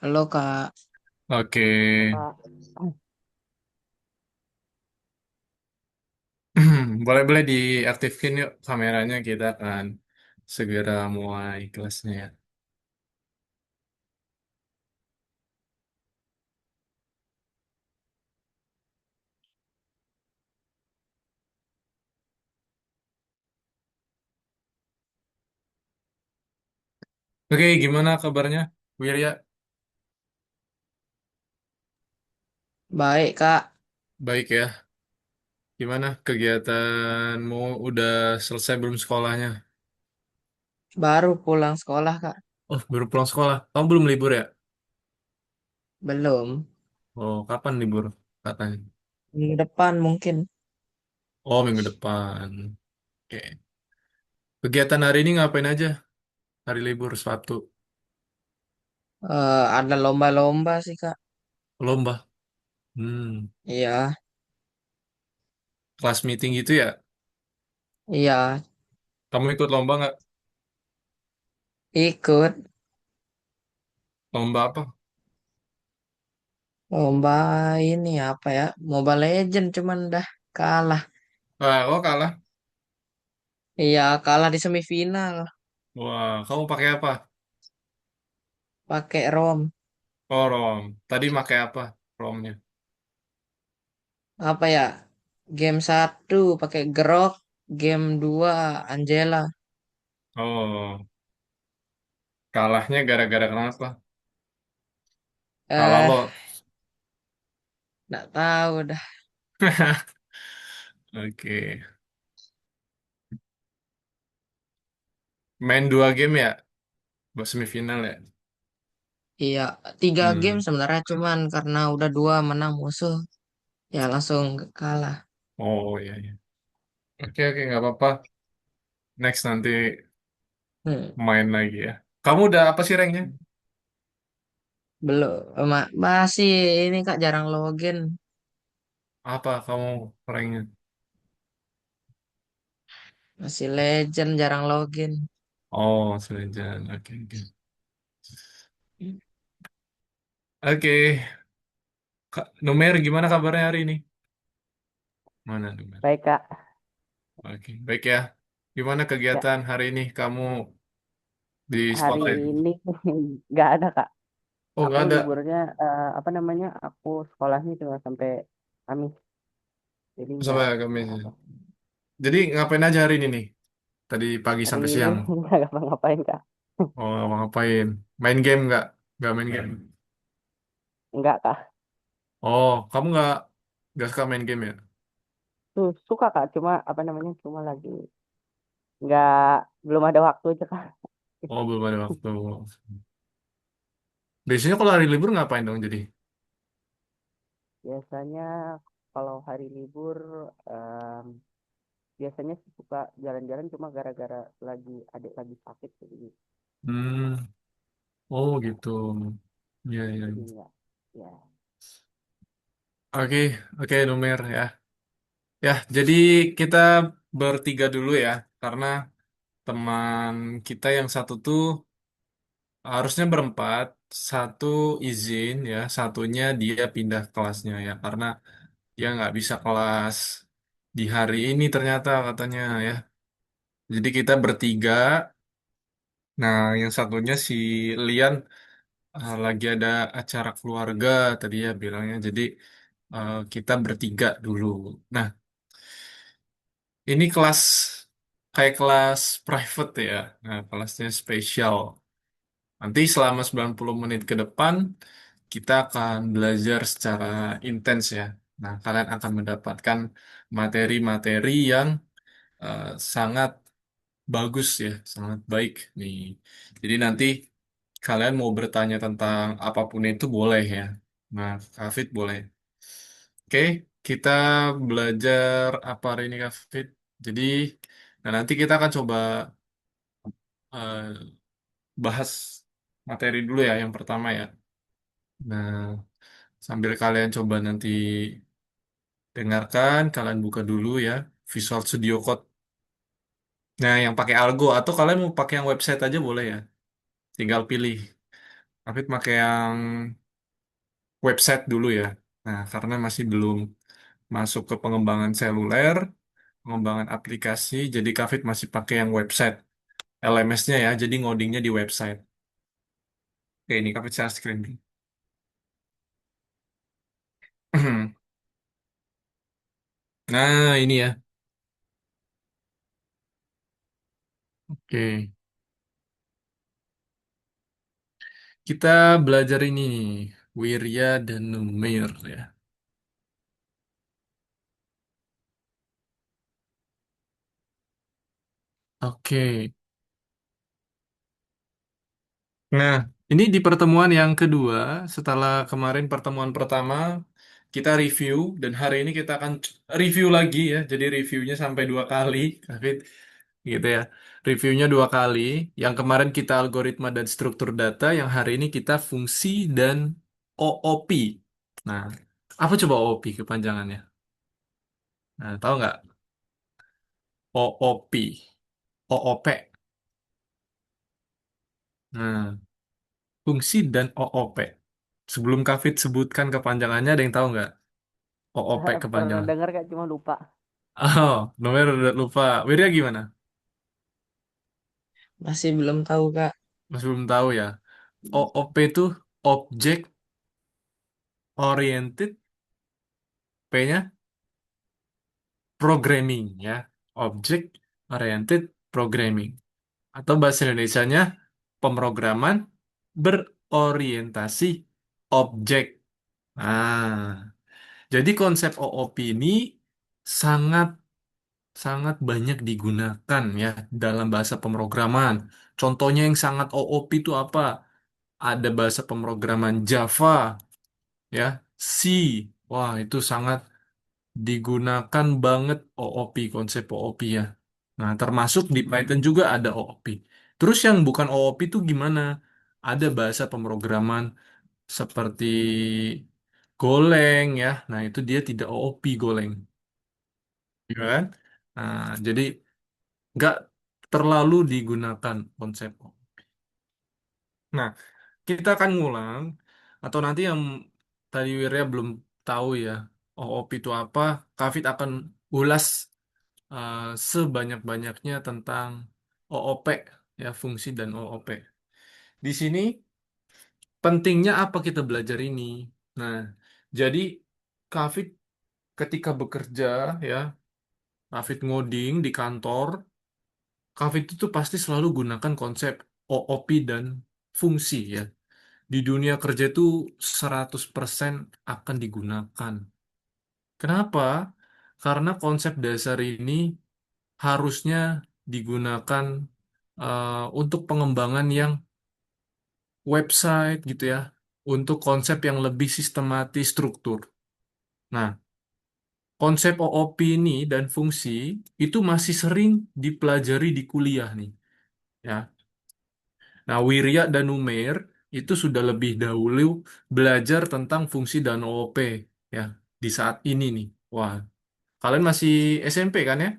Halo Kak, Oke, Kak. boleh-boleh diaktifkan yuk kameranya kita akan segera mulai kelasnya ya. Oke, gimana kabarnya, Wirya? Baik Kak, Baik ya. Gimana kegiatanmu? Udah selesai belum sekolahnya? baru pulang sekolah Kak. Oh, baru pulang sekolah. Kamu belum libur ya? Belum, Oh, kapan libur katanya? minggu depan mungkin. Oh, minggu depan. Oke. Kegiatan hari ini ngapain aja? Hari libur Sabtu. Ada lomba-lomba sih Kak. Lomba. Hmm, Iya, kelas meeting gitu ya? iya, Kamu ikut lomba nggak? ikut Lomba apa? lomba ini apa ya? Mobile Legend cuman dah kalah. Ah, oh kalah. Iya, kalah di semifinal. Wah, kamu pakai apa? Pakai ROM. Oh, ROM. Tadi pakai apa ROM-nya? Apa ya? Game satu pakai Grok, game 2 Angela. Oh, kalahnya gara-gara kenapa? Kalah Eh, lo. nggak tahu dah. Oke. Main dua game ya? Buat semifinal ya? Iya, 3 game Hmm. sebenarnya cuman karena udah 2 menang musuh. Ya langsung kalah. Oh, iya, iya. Oke, oke, nggak apa-apa. Next nanti Hmm. main lagi ya. Kamu udah apa sih ranknya? Belum, masih ini Kak jarang login. Apa kamu ranknya? Masih legend jarang login. Oh, Legend. Oke, oke. Oke. Kak, Numer, gimana kabarnya hari ini? Mana Numer? Baik Kak, Oke, baik ya. Gimana ya kegiatan hari ini kamu di hari sekolah itu? ini nggak ada Kak. Oh, Aku nggak ada. liburnya apa namanya? Aku sekolahnya cuma sampai Kamis, jadi nggak Sampai Kamis. nggak Ya. apa. Jadi ngapain aja hari ini nih? Tadi pagi Hari sampai ini siang. nggak ngapa-ngapain Kak. Oh, ngapain? Main game nggak? Nggak main game. Nggak Kak. Oh, kamu nggak suka main game ya? Tuh suka Kak, cuma apa namanya? Cuma lagi nggak belum ada waktu aja Kak. Oh, belum ada waktu. Biasanya kalau hari libur ngapain dong jadi? Biasanya kalau hari libur biasanya sih suka jalan-jalan cuma gara-gara lagi adik lagi sakit Hmm, oh gitu. Iya, iya. jadi nggak ya. Oke, oke, Numer ya. Ya, jadi kita bertiga dulu ya, karena teman kita yang satu tuh harusnya berempat, satu izin ya, satunya dia pindah kelasnya ya, karena dia nggak bisa kelas di hari ini ternyata katanya ya. Jadi kita bertiga, nah yang satunya si Lian lagi ada acara keluarga tadi ya bilangnya, jadi kita bertiga dulu. Nah, ini kelas kayak kelas private ya, nah kelasnya spesial. Nanti selama 90 menit ke depan, kita akan belajar secara intens ya. Nah, kalian akan mendapatkan materi-materi yang eh, sangat bagus ya, sangat baik nih. Jadi nanti kalian mau bertanya tentang apapun itu boleh ya. Nah, Kafit boleh. Oke, kita belajar apa hari ini Kafit? Jadi, nah nanti kita akan coba eh, bahas materi dulu ya, yang pertama ya. Nah, sambil kalian coba nanti dengarkan, kalian buka dulu ya Visual Studio Code. Nah, yang pakai Algo atau kalian mau pakai yang website aja boleh ya. Tinggal pilih. Kafit pakai yang website dulu ya. Nah, karena masih belum masuk ke pengembangan seluler, pengembangan aplikasi, jadi Kafit masih pakai yang website. LMS-nya ya, jadi ngodingnya di website. Oke, ini Kafit share screen dulu. Nah, ini ya. Oke, kita belajar ini nih, Wirya dan Numair ya. Oke. Nah, ini di pertemuan yang kedua, setelah kemarin pertemuan pertama, kita review, dan hari ini kita akan review lagi ya. Jadi reviewnya sampai 2 kali, Kafit, gitu ya. Reviewnya 2 kali. Yang kemarin kita algoritma dan struktur data, yang hari ini kita fungsi dan OOP. Nah, apa coba OOP kepanjangannya? Nah, tahu nggak? OOP. OOP. Nah, fungsi dan OOP. Sebelum Kafit sebutkan kepanjangannya, ada yang tahu nggak? OOP Pernah kepanjangan. dengar Kak, cuma lupa. Oh, nomor udah lupa. Wirya gimana? Masih belum tahu, Kak. Masih belum tahu ya. OOP itu Object Oriented, P-nya Programming ya. Object Oriented Programming. Atau bahasa Indonesianya pemrograman berorientasi objek. Nah, jadi konsep OOP ini sangat sangat banyak digunakan ya dalam bahasa pemrograman. Contohnya yang sangat OOP itu apa? Ada bahasa pemrograman Java, ya, C. Wah, itu sangat digunakan banget OOP, konsep OOP ya. Nah, termasuk di Python juga ada OOP. Terus yang bukan OOP itu gimana? Ada bahasa pemrograman seperti Golang ya. Nah, itu dia tidak OOP Golang, ya kan? Nah, jadi nggak terlalu digunakan konsep OOP. Nah, kita akan ngulang atau nanti yang tadi Wirya belum tahu ya OOP itu apa, Kafit akan ulas eh, sebanyak-banyaknya tentang OOP ya, fungsi dan OOP. Di sini pentingnya apa kita belajar ini? Nah, jadi Kafit ketika bekerja ya, Kafit ngoding di kantor, Kafit itu pasti selalu gunakan konsep OOP dan fungsi ya. Di dunia kerja itu 100% akan digunakan. Kenapa? Karena konsep dasar ini harusnya digunakan untuk pengembangan yang website gitu ya, untuk konsep yang lebih sistematis struktur. Nah, konsep OOP ini dan fungsi itu masih sering dipelajari di kuliah nih, ya. Nah, Wirya dan Umair itu sudah lebih dahulu belajar tentang fungsi dan OOP ya di saat ini nih. Wah, kalian masih SMP kan ya?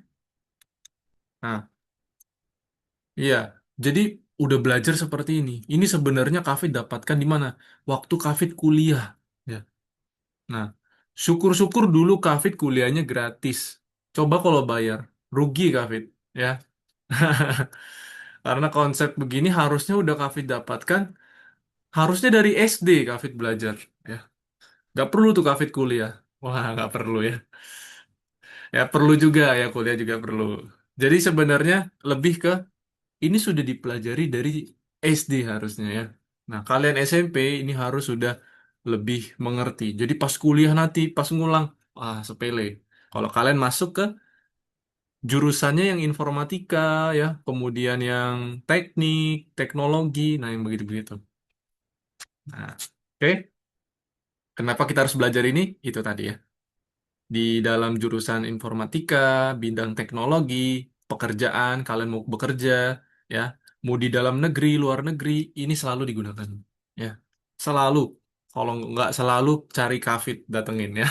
Nah, iya. Jadi udah belajar seperti ini. Ini sebenarnya Kafid dapatkan di mana? Waktu Kafid kuliah. Ya. Nah, syukur-syukur dulu Kafid kuliahnya gratis. Coba kalau bayar, rugi Kafid. Ya. Karena konsep begini harusnya udah Kafid dapatkan. Harusnya dari SD Kafid belajar. Ya. Gak perlu tuh Kafid kuliah. Wah, gak perlu ya. Ya, perlu juga ya, kuliah juga perlu. Jadi sebenarnya lebih ke ini sudah dipelajari dari SD harusnya ya. Nah, kalian SMP ini harus sudah lebih mengerti. Jadi pas kuliah nanti, pas ngulang, sepele. Kalau kalian masuk ke jurusannya yang informatika ya, kemudian yang teknik, teknologi, nah yang begitu-begitu. Nah, oke. Kenapa kita harus belajar ini? Itu tadi ya. Di dalam jurusan informatika, bidang teknologi, pekerjaan, kalian mau bekerja, ya, mau di dalam negeri, luar negeri, ini selalu digunakan, ya, selalu. Kalau nggak selalu, cari Kafit, datengin ya.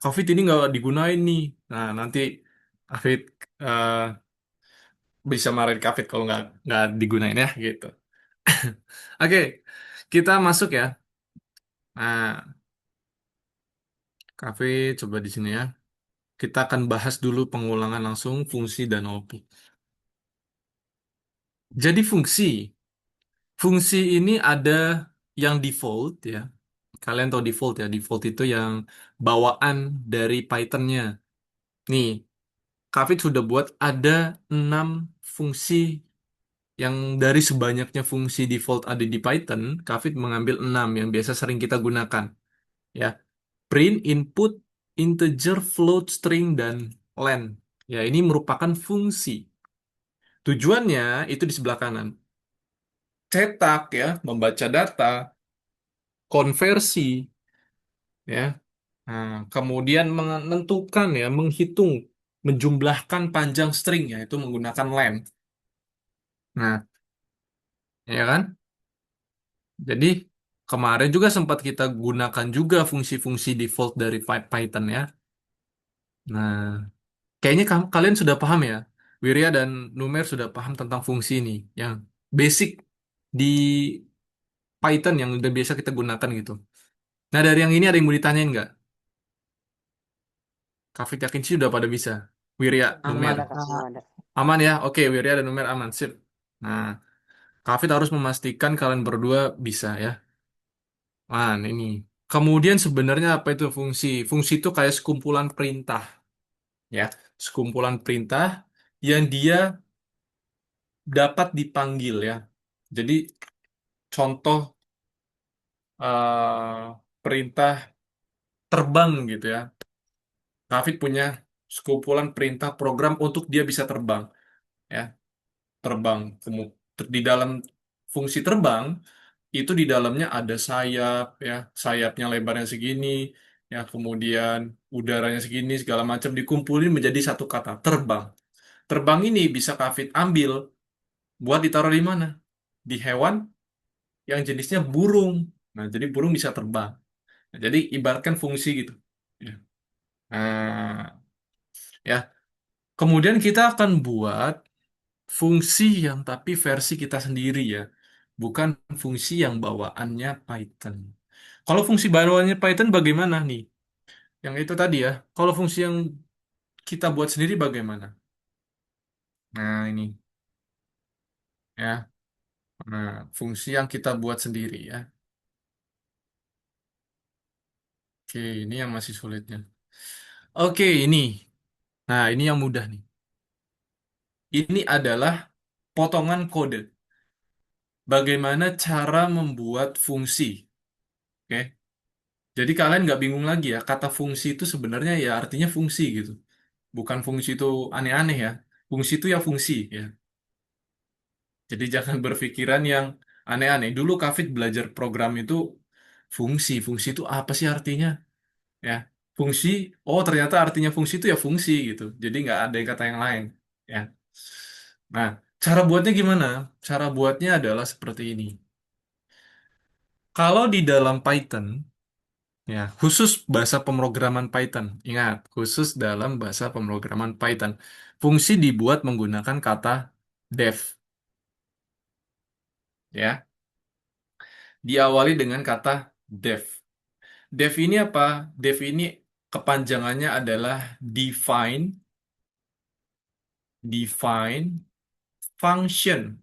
Kafit ini nggak digunain nih. Nah, nanti Kafit eh, bisa marahin Kafit kalau nggak digunain ya, gitu. Oke, Kita masuk ya. Nah, kafe coba di sini ya. Kita akan bahas dulu pengulangan langsung fungsi dan objek. Jadi fungsi. Fungsi ini ada yang default ya. Kalian tahu default ya. Default itu yang bawaan dari Python-nya. Nih, Kavit sudah buat ada 6 fungsi yang dari sebanyaknya fungsi default ada di Python, Kavit mengambil 6 yang biasa sering kita gunakan. Ya, print, input, integer, float, string, dan len. Ya, ini merupakan fungsi. Tujuannya itu di sebelah kanan. Cetak ya, membaca data, konversi ya. Nah, kemudian menentukan ya, menghitung, menjumlahkan panjang stringnya itu menggunakan len. Nah, ya kan? Jadi kemarin juga sempat kita gunakan juga fungsi-fungsi default dari Python ya. Nah, kayaknya kalian sudah paham ya. Wirya dan Numer sudah paham tentang fungsi ini yang basic di Python yang udah biasa kita gunakan gitu. Nah, dari yang ini ada yang mau ditanyain nggak? Kafik yakin sih udah pada bisa. Wirya, Belum Aman, Numer. ada Kak, belum Kak. ada. Aman ya? Oke, Wirya dan Numer aman. Sip. Nah, Kafit harus memastikan kalian berdua bisa ya. Man, ini. Kemudian sebenarnya apa itu fungsi? Fungsi itu kayak sekumpulan perintah, ya. Sekumpulan perintah yang dia dapat dipanggil ya. Jadi contoh perintah terbang gitu ya. David punya sekumpulan perintah program untuk dia bisa terbang, ya. Terbang. Di dalam fungsi terbang itu di dalamnya ada sayap ya, sayapnya lebarnya segini ya, kemudian udaranya segini segala macam dikumpulin menjadi satu kata terbang. Terbang ini bisa Kafit ambil buat ditaruh di mana? Di hewan yang jenisnya burung. Nah, jadi burung bisa terbang. Nah, jadi ibaratkan fungsi gitu. Ya. Nah, ya. Kemudian kita akan buat fungsi yang tapi versi kita sendiri ya, bukan fungsi yang bawaannya Python. Kalau fungsi bawaannya Python bagaimana nih? Yang itu tadi ya. Kalau fungsi yang kita buat sendiri bagaimana? Nah, ini ya. Nah, fungsi yang kita buat sendiri ya. Oke, ini yang masih sulitnya. Oke, ini. Nah, ini yang mudah nih. Ini adalah potongan kode. Bagaimana cara membuat fungsi? Oke. Jadi kalian nggak bingung lagi ya, kata fungsi itu sebenarnya ya artinya fungsi gitu. Bukan fungsi itu aneh-aneh ya. Fungsi itu ya fungsi ya. Jadi jangan berpikiran yang aneh-aneh. Dulu Kafit belajar program itu fungsi. Fungsi itu apa sih artinya? Ya, fungsi. Oh ternyata artinya fungsi itu ya fungsi gitu. Jadi nggak ada yang kata yang lain. Ya. Nah, cara buatnya gimana? Cara buatnya adalah seperti ini. Kalau di dalam Python, ya, khusus bahasa pemrograman Python. Ingat, khusus dalam bahasa pemrograman Python. Fungsi dibuat menggunakan kata def, ya. Diawali dengan kata def. Def ini apa? Def ini kepanjangannya adalah define function.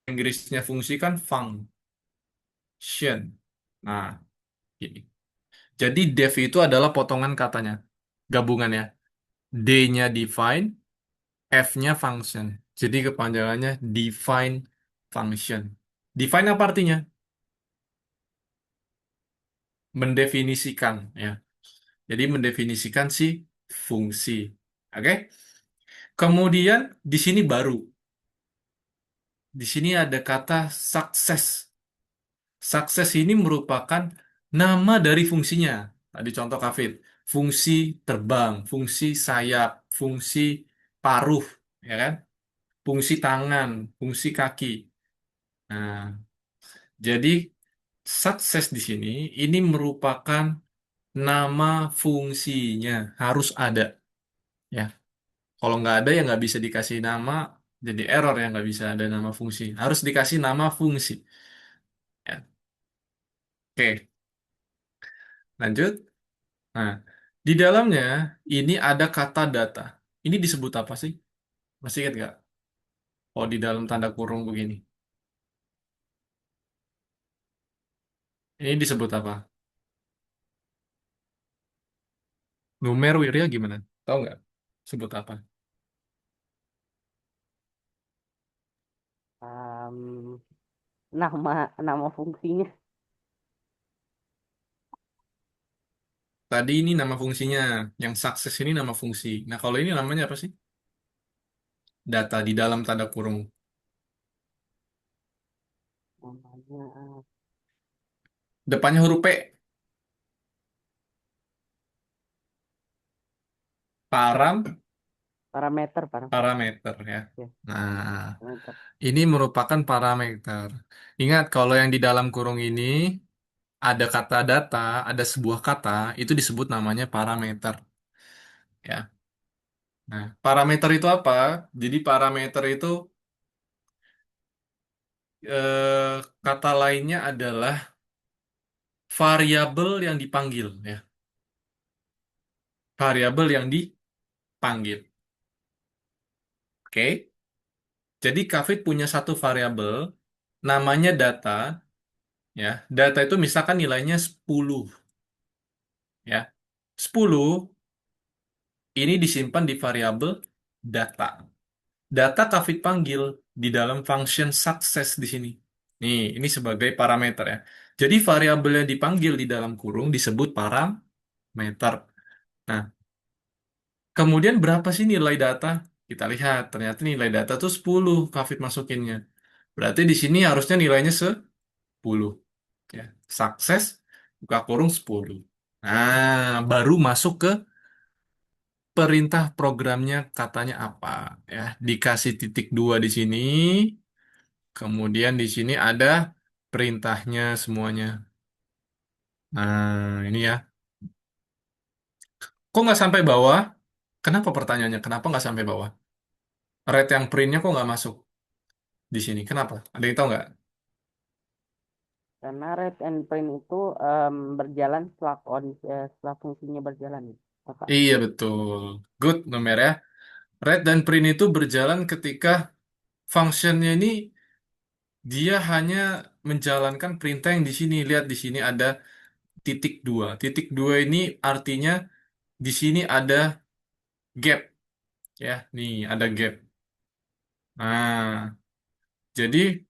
Inggrisnya fungsi kan function. Nah, ini. Jadi def itu adalah potongan katanya, gabungannya. D-nya define, F-nya function. Jadi kepanjangannya define function. Define apa artinya? Mendefinisikan, ya. Jadi mendefinisikan si fungsi. Oke? Kemudian di sini baru. Di sini ada kata sukses. Sukses ini merupakan nama dari fungsinya. Tadi contoh Kafit. Fungsi terbang, fungsi sayap, fungsi paruh, ya kan? Fungsi tangan, fungsi kaki. Nah, jadi sukses di sini ini merupakan nama fungsinya harus ada ya. Kalau nggak ada ya nggak bisa dikasih nama, jadi error ya nggak bisa ada nama fungsi. Harus dikasih nama fungsi. Ya. Oke, lanjut. Nah, di dalamnya ini ada kata data. Ini disebut apa sih? Masih ingat nggak? Oh, di dalam tanda kurung begini. Ini disebut apa? Numer Wirya gimana? Tahu nggak? Sebut apa? Em, nama fungsinya Tadi ini nama fungsinya. Yang sukses ini nama fungsi. Nah, kalau ini namanya apa sih? Data di dalam tanda kurung. namanya Depannya huruf P. Param, parameter parameter ya. ya, Nah, parameter. ini merupakan parameter. Ingat, kalau yang di dalam kurung ini ada kata data, ada sebuah kata, itu disebut namanya parameter. Ya. Nah, parameter itu apa? Jadi parameter itu kata lainnya adalah variabel yang dipanggil, ya. Variabel yang dipanggil. Oke. Jadi Kafit punya satu variabel namanya data, ya. Data itu misalkan nilainya 10, ya. 10 ini disimpan di variabel data. Data Kafit panggil di dalam function success di sini. Nih, ini sebagai parameter ya. Jadi variabel yang dipanggil di dalam kurung disebut parameter. Nah, kemudian berapa sih nilai data? Kita lihat, ternyata nilai data tuh 10 Kafit masukinnya. Berarti di sini harusnya nilainya 10. Ya. Sukses, buka kurung 10. Nah, baru masuk ke perintah programnya katanya apa ya. Dikasih titik dua di sini, kemudian di sini ada perintahnya semuanya. Nah, ini ya. Kok nggak sampai bawah? Kenapa pertanyaannya? Kenapa nggak sampai bawah? Rate yang printnya kok nggak masuk di sini? Kenapa? Ada yang tahu nggak? Karena read and print itu berjalan setelah fungsinya berjalan, Kakak. Iya betul. Good, Nomer ya. Read dan print itu berjalan ketika functionnya ini dia hanya menjalankan perintah yang di sini. Lihat di sini ada titik dua. Titik dua ini artinya di sini ada gap, ya. Nih ada gap. Nah, jadi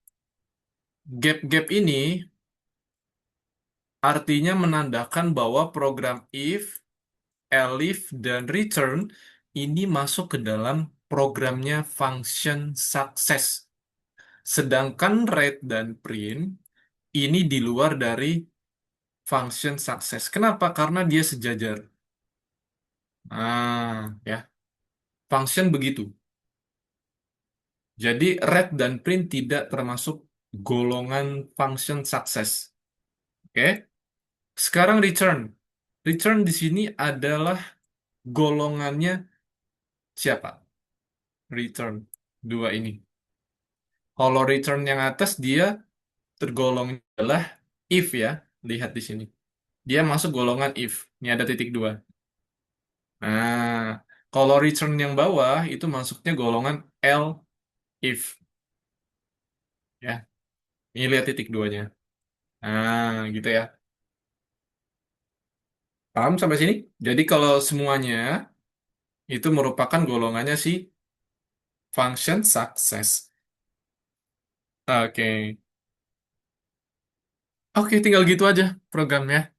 gap-gap ini artinya menandakan bahwa program if, elif, dan return ini masuk ke dalam programnya function success. Sedangkan read dan print ini di luar dari function success. Kenapa? Karena dia sejajar. Ya, function begitu. Jadi read dan print tidak termasuk golongan function success. Oke. Sekarang return. Return di sini adalah golongannya siapa? Return. Dua ini. Kalau return yang atas dia tergolong adalah if ya. Lihat di sini. Dia masuk golongan if. Ini ada titik dua. Nah, kalau return yang bawah itu masuknya golongan L if. Ya, ini lihat titik duanya. Nah, gitu ya. Paham sampai sini? Jadi kalau semuanya itu merupakan golongannya si function success. Oke. Oke, tinggal gitu aja programnya.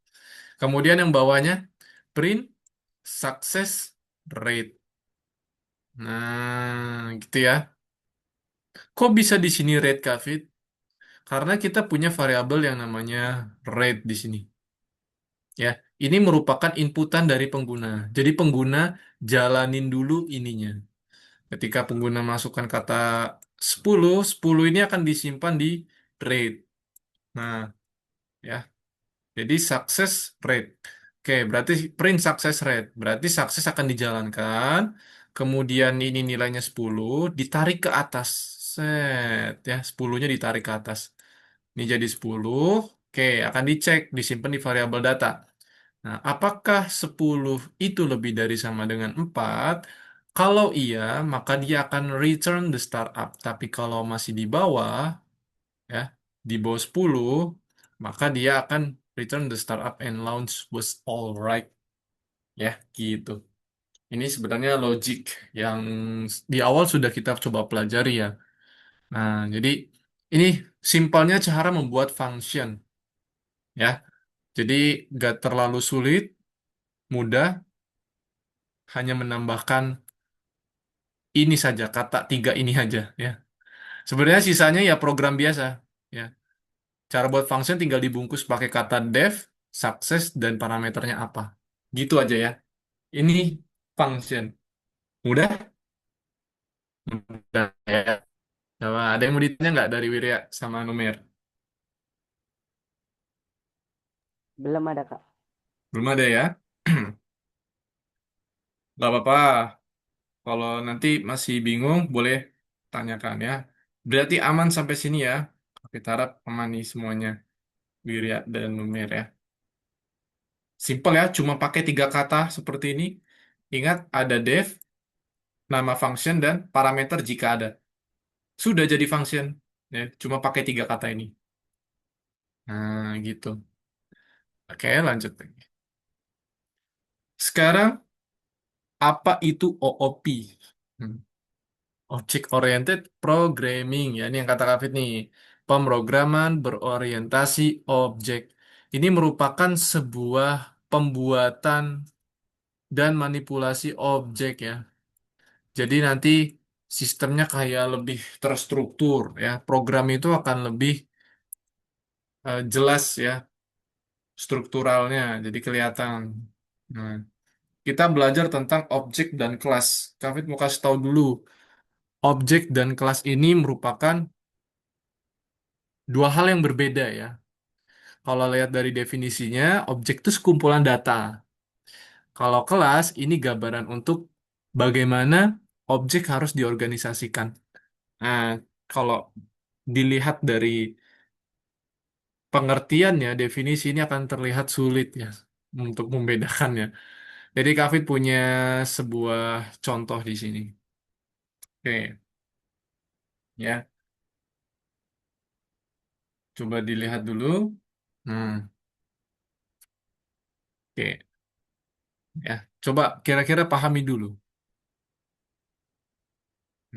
Kemudian yang bawahnya print success rate. Nah, gitu ya. Kok bisa di sini rate, Kak Fit? Karena kita punya variabel yang namanya rate di sini. Ya, ini merupakan inputan dari pengguna. Jadi pengguna jalanin dulu ininya. Ketika pengguna masukkan kata 10, 10 ini akan disimpan di rate. Nah, ya. Jadi success rate. Oke, berarti print success rate. Berarti sukses akan dijalankan. Kemudian ini nilainya 10, ditarik ke atas. Set, ya, 10-nya ditarik ke atas. Ini jadi 10. Oke, akan dicek, disimpan di variabel data. Nah, apakah 10 itu lebih dari sama dengan 4? Kalau iya, maka dia akan return the startup. Tapi kalau masih di bawah, ya, di bawah 10, maka dia akan return the startup and launch was alright. Ya, gitu. Ini sebenarnya logik yang di awal sudah kita coba pelajari ya. Nah, jadi ini simpelnya cara membuat function, ya. Jadi nggak terlalu sulit, mudah, hanya menambahkan ini saja, kata tiga ini aja, ya. Sebenarnya sisanya ya program biasa, ya. Cara buat function tinggal dibungkus pakai kata def, success, dan parameternya apa. Gitu aja ya. Ini function. Mudah? Mudah ya. Coba, ada yang mau ditanya nggak dari Wirya sama Numer? Belum ada Kak. Belum ada ya? Nggak apa-apa. Kalau nanti masih bingung, boleh tanyakan ya. Berarti aman sampai sini ya. Kita harap aman nih semuanya. Wirya dan Numer ya. Simple ya, cuma pakai tiga kata seperti ini. Ingat, ada def, nama function, dan parameter jika ada. Sudah jadi function. Ya, cuma pakai tiga kata ini. Nah, gitu. Oke, lanjut lagi. Sekarang, apa itu OOP? Hmm. Object Oriented Programming. Ya, ini yang kata Kavit nih. Pemrograman berorientasi objek. Ini merupakan sebuah pembuatan dan manipulasi objek ya. Jadi nanti sistemnya kayak lebih terstruktur ya. Program itu akan lebih jelas ya strukturalnya. Jadi kelihatan. Nah, kita belajar tentang objek dan kelas. Kavit mau kasih tahu dulu. Objek dan kelas ini merupakan dua hal yang berbeda ya. Kalau lihat dari definisinya, objek itu sekumpulan data. Kalau kelas ini gambaran untuk bagaimana objek harus diorganisasikan. Nah, kalau dilihat dari pengertiannya, definisi ini akan terlihat sulit ya untuk membedakannya. Jadi Kafit punya sebuah contoh di sini. Oke, ya, coba dilihat dulu. Hmm, oke, ya, coba kira-kira pahami dulu.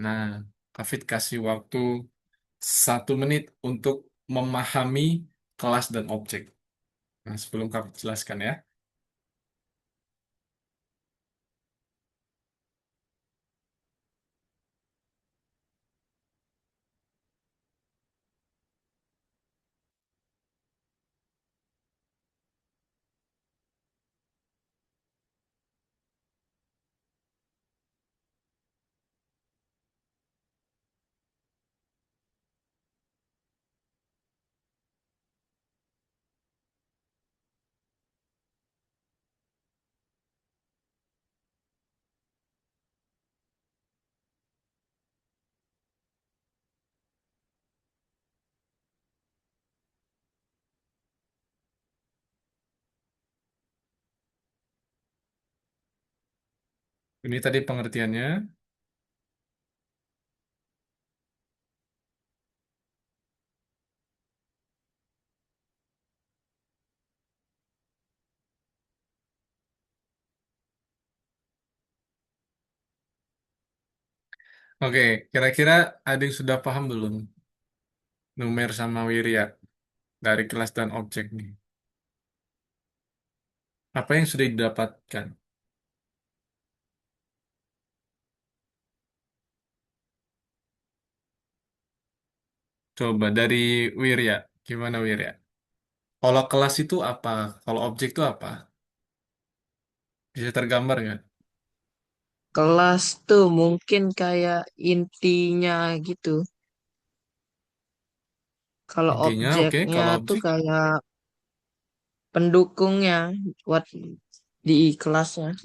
Nah, Kafit kasih waktu 1 menit untuk memahami kelas dan objek. Nah, sebelum Kafit jelaskan ya. Ini tadi pengertiannya. Oke, kira-kira ada yang sudah paham belum? Numer sama Wirya dari kelas dan objek nih. Apa yang sudah didapatkan? Coba dari Wirya. Gimana Wirya? Kalau kelas itu apa? Kalau objek itu apa? Bisa tergambar nggak? Kelas tuh mungkin kayak intinya gitu. Kalau Intinya, oke. objeknya Kalau tuh objek, kayak pendukungnya buat di kelasnya.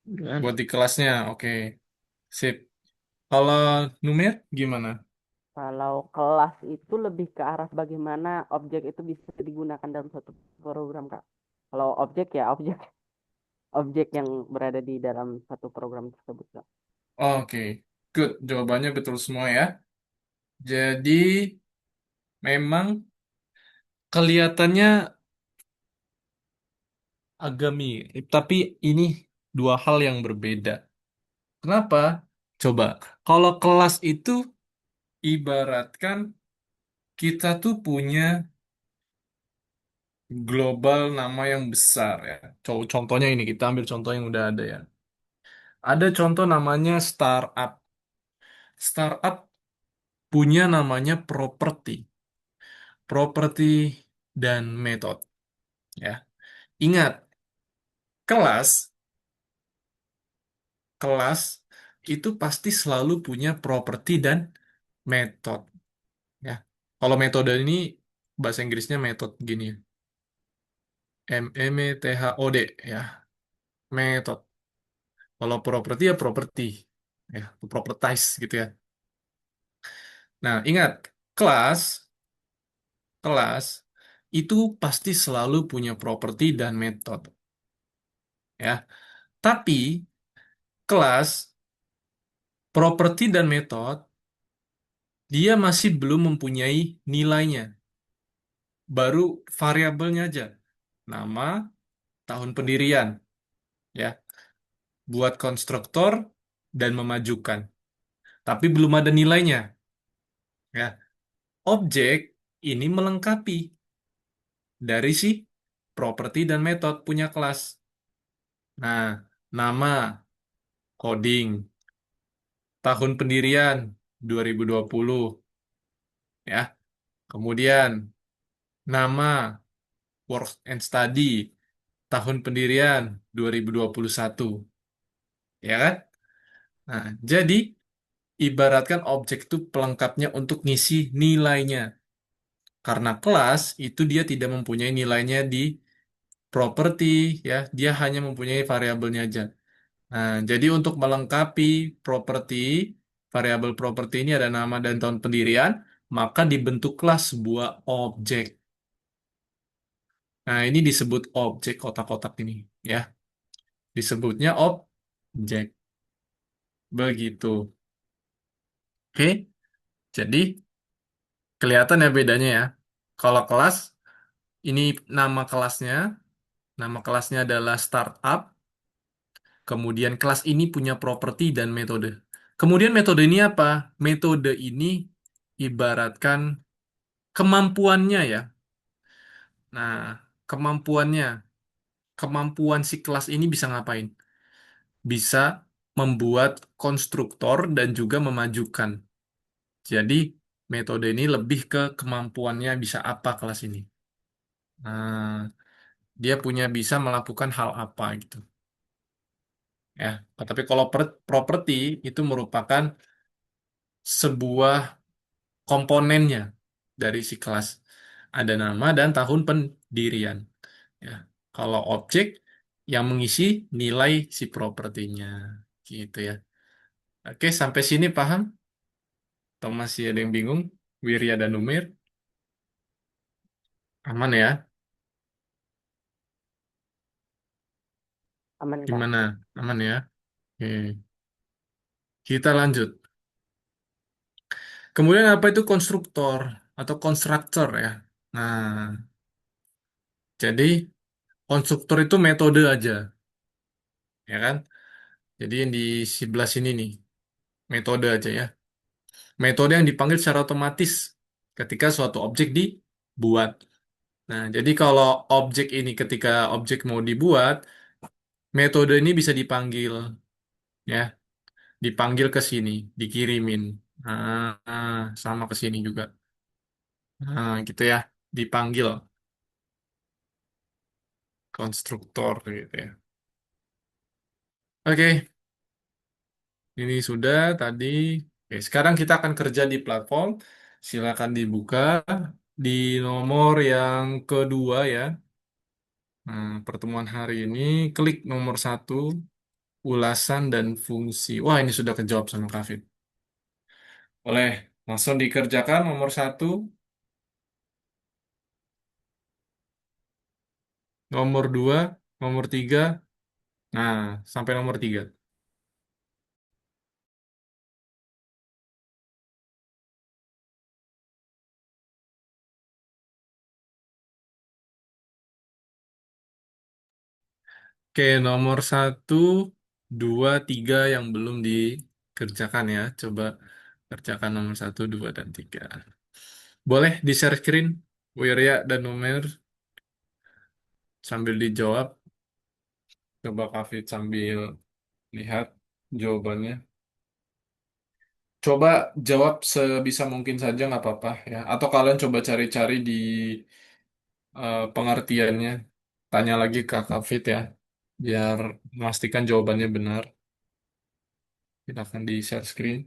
buat Gimana? di kelasnya, oke. Sip. Kalau numer, gimana? Kalau kelas itu lebih ke arah bagaimana objek itu bisa digunakan dalam suatu program, Kak. Kalau objek ya objek objek yang berada di dalam satu program tersebut, Kak. Oke, good. Jawabannya betul semua ya. Jadi memang kelihatannya agak mirip, tapi ini dua hal yang berbeda. Kenapa? Coba, kalau kelas itu ibaratkan kita tuh punya global nama yang besar ya. Contohnya ini, kita ambil contoh yang udah ada ya. Ada contoh namanya startup. Startup punya namanya properti. Properti dan metode ya. Ingat, kelas kelas itu pasti selalu punya properti dan metode ya. Kalau metode ini bahasa Inggrisnya metode gini ya. METHOD ya, metode. Kalau properti ya properti ya, propertize gitu ya. Nah, ingat, kelas kelas itu pasti selalu punya properti dan metode ya. Tapi kelas, properti dan metode dia masih belum mempunyai nilainya. Baru variabelnya aja. Nama, tahun pendirian ya. Buat konstruktor dan memajukan. Tapi belum ada nilainya ya. Objek ini melengkapi dari si properti dan metode punya kelas. Nah, nama, coding, tahun pendirian 2020 ya. Kemudian nama, work and study, tahun pendirian 2021 ya kan? Nah, jadi ibaratkan objek itu pelengkapnya untuk ngisi nilainya. Karena kelas itu dia tidak mempunyai nilainya di properti ya, dia hanya mempunyai variabelnya aja. Nah, jadi untuk melengkapi properti, variabel properti ini ada nama dan tahun pendirian, maka dibentuklah sebuah objek. Nah, ini disebut objek kotak-kotak ini ya. Disebutnya objek. Begitu. Oke, jadi kelihatan ya bedanya ya. Kalau kelas, ini nama kelasnya, nama kelasnya adalah startup. Kemudian kelas ini punya properti dan metode. Kemudian metode ini apa? Metode ini ibaratkan kemampuannya ya. Nah, kemampuannya, kemampuan si kelas ini bisa ngapain? Bisa membuat konstruktor dan juga memajukan. Jadi metode ini lebih ke kemampuannya bisa apa kelas ini. Nah, dia punya bisa melakukan hal apa gitu. Ya, tapi kalau properti itu merupakan sebuah komponennya dari si kelas. Ada nama dan tahun pendirian. Ya. Kalau objek yang mengisi nilai si propertinya. Gitu ya. Oke, sampai sini paham? Atau masih ada yang bingung? Wirya dan Umir? Aman ya? Aman, Kak. Gimana? Aman ya? Oke. Kita lanjut. Kemudian apa itu konstruktor atau konstruktor ya? Nah, jadi konstruktor itu metode aja, ya kan? Jadi yang di sebelah sini nih, metode aja ya. Metode yang dipanggil secara otomatis ketika suatu objek dibuat. Nah, jadi kalau objek ini ketika objek mau dibuat, metode ini bisa dipanggil ya, dipanggil ke sini, dikirimin. Sama ke sini juga. Nah, gitu ya, dipanggil konstruktor gitu ya. Oke, ini sudah tadi. Oke, sekarang kita akan kerja di platform. Silakan dibuka di nomor yang kedua ya. Nah, pertemuan hari ini klik nomor satu, ulasan dan fungsi. Wah, ini sudah kejawab sama Kafit. Boleh. Langsung dikerjakan nomor satu, nomor dua, nomor tiga. Nah, sampai nomor tiga. Oke, nomor satu, dua, tiga yang belum dikerjakan ya. Coba kerjakan nomor satu, dua, dan tiga. Boleh di-share screen, Wirya dan Numer, sambil dijawab. Coba Kak sambil lihat jawabannya. Coba jawab sebisa mungkin saja nggak apa-apa ya. Atau kalian coba cari-cari di pengertiannya. Tanya lagi ke Kak Fit ya, biar memastikan jawabannya benar. Silahkan di share screen.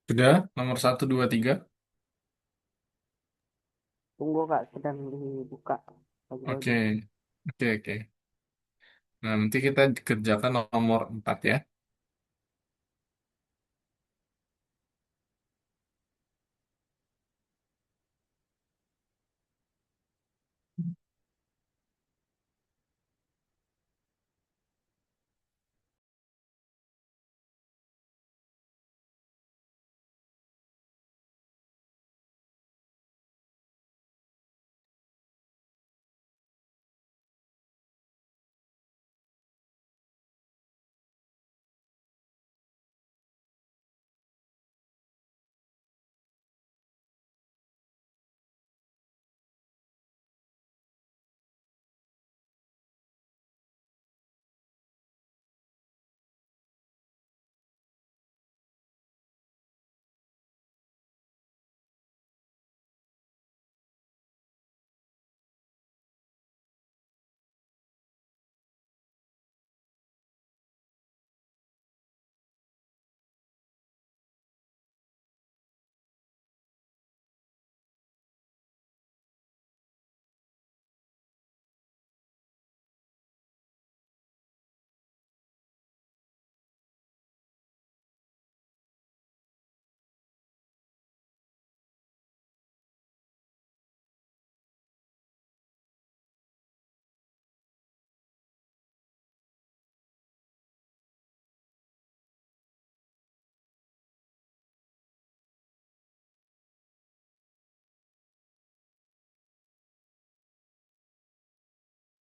Sudah, nomor satu, dua, tiga. Tunggu Kak, sedang dibuka Oke, lagi-lagi. oke. Nah, nanti kita kerjakan nomor 4 ya.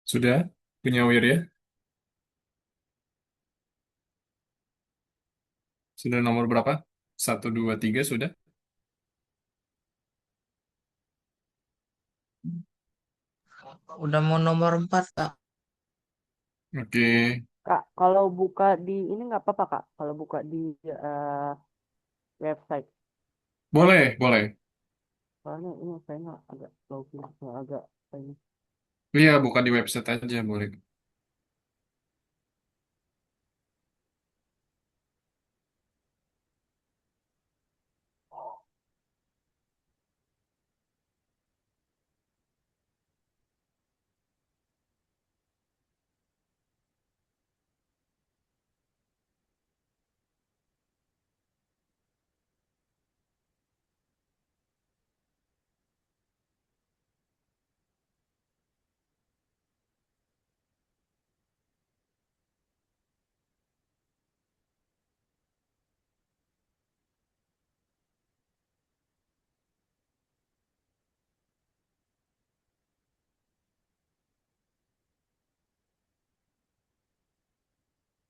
Sudah? Punya Wirya? Sudah nomor berapa? Satu, dua, tiga sudah? Udah mau nomor 4, Kak. Oke. Kak, kalau buka di ini nggak apa-apa Kak, kalau buka di eh, website. Boleh, boleh. Soalnya ini kayaknya agak login, agak ini. Iya, buka di website aja, boleh.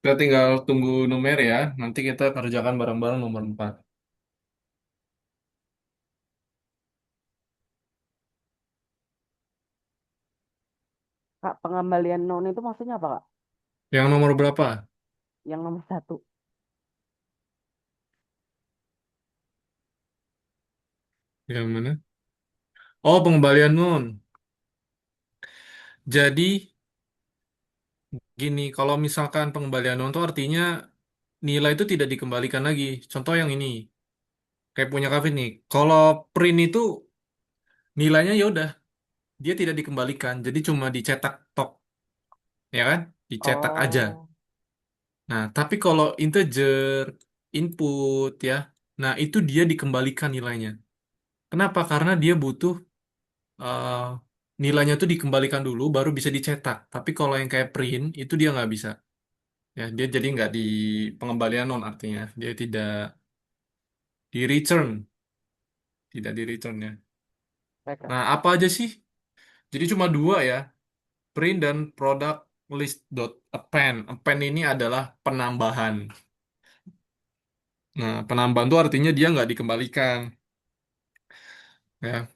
Kita tinggal tunggu Numer ya. Nanti kita kerjakan bareng-bareng nomor 4. Kak, pengembalian non itu maksudnya apa, Kak? Yang nomor berapa? Yang nomor satu. Yang mana? Oh, pengembalian nun. Jadi, gini, kalau misalkan pengembalian nun itu artinya nilai itu tidak dikembalikan lagi. Contoh yang ini, kayak punya Kavin nih. Kalau print itu nilainya ya udah, dia tidak dikembalikan. Jadi cuma dicetak tok, ya kan? Dicetak aja. Oh, Nah, tapi kalau integer, input ya, nah itu dia dikembalikan nilainya. Kenapa? Karena dia butuh eh, nilainya tuh dikembalikan dulu, baru bisa dicetak. Tapi kalau yang kayak print, itu dia nggak bisa. Ya, dia jadi nggak di pengembalian non artinya. Dia tidak di return, tidak di return ya. baik, Kak. Nah, apa aja sih? Jadi cuma dua ya, print dan product list dot append. Append ini adalah penambahan. Nah, penambahan itu artinya dia nggak dikembalikan. Ya,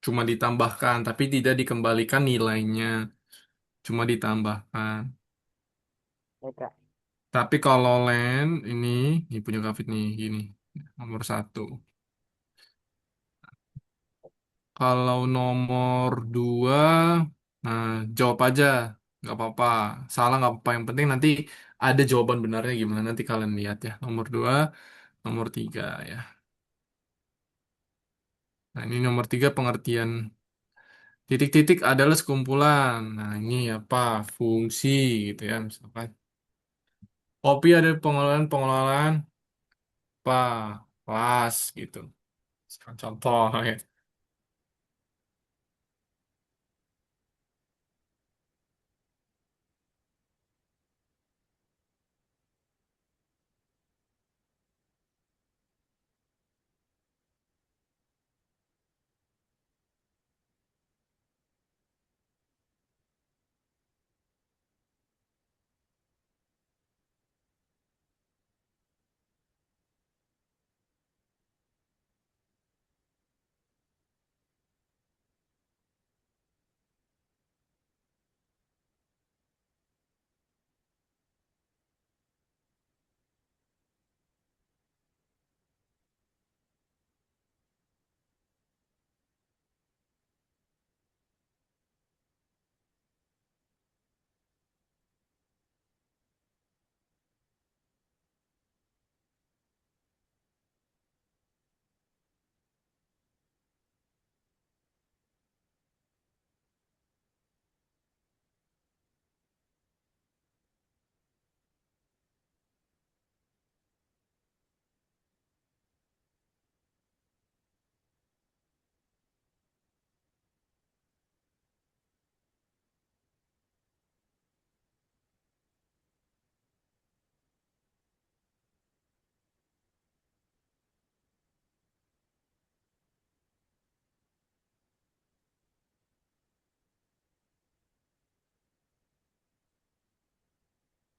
cuma ditambahkan, tapi tidak dikembalikan nilainya, cuma ditambahkan. Baik, Kak. Tapi kalau land ini punya Kavit nih, gini, nomor satu. Kalau nomor dua, nah jawab aja, nggak apa-apa. Salah nggak apa-apa. Yang penting nanti ada jawaban benarnya gimana. Nanti kalian lihat ya. Nomor dua, nomor tiga ya. Nah ini nomor tiga pengertian titik-titik adalah sekumpulan. Nah ini apa? Fungsi gitu ya misalkan. Kopi ada pengelolaan apa? Kelas gitu. Contoh ya.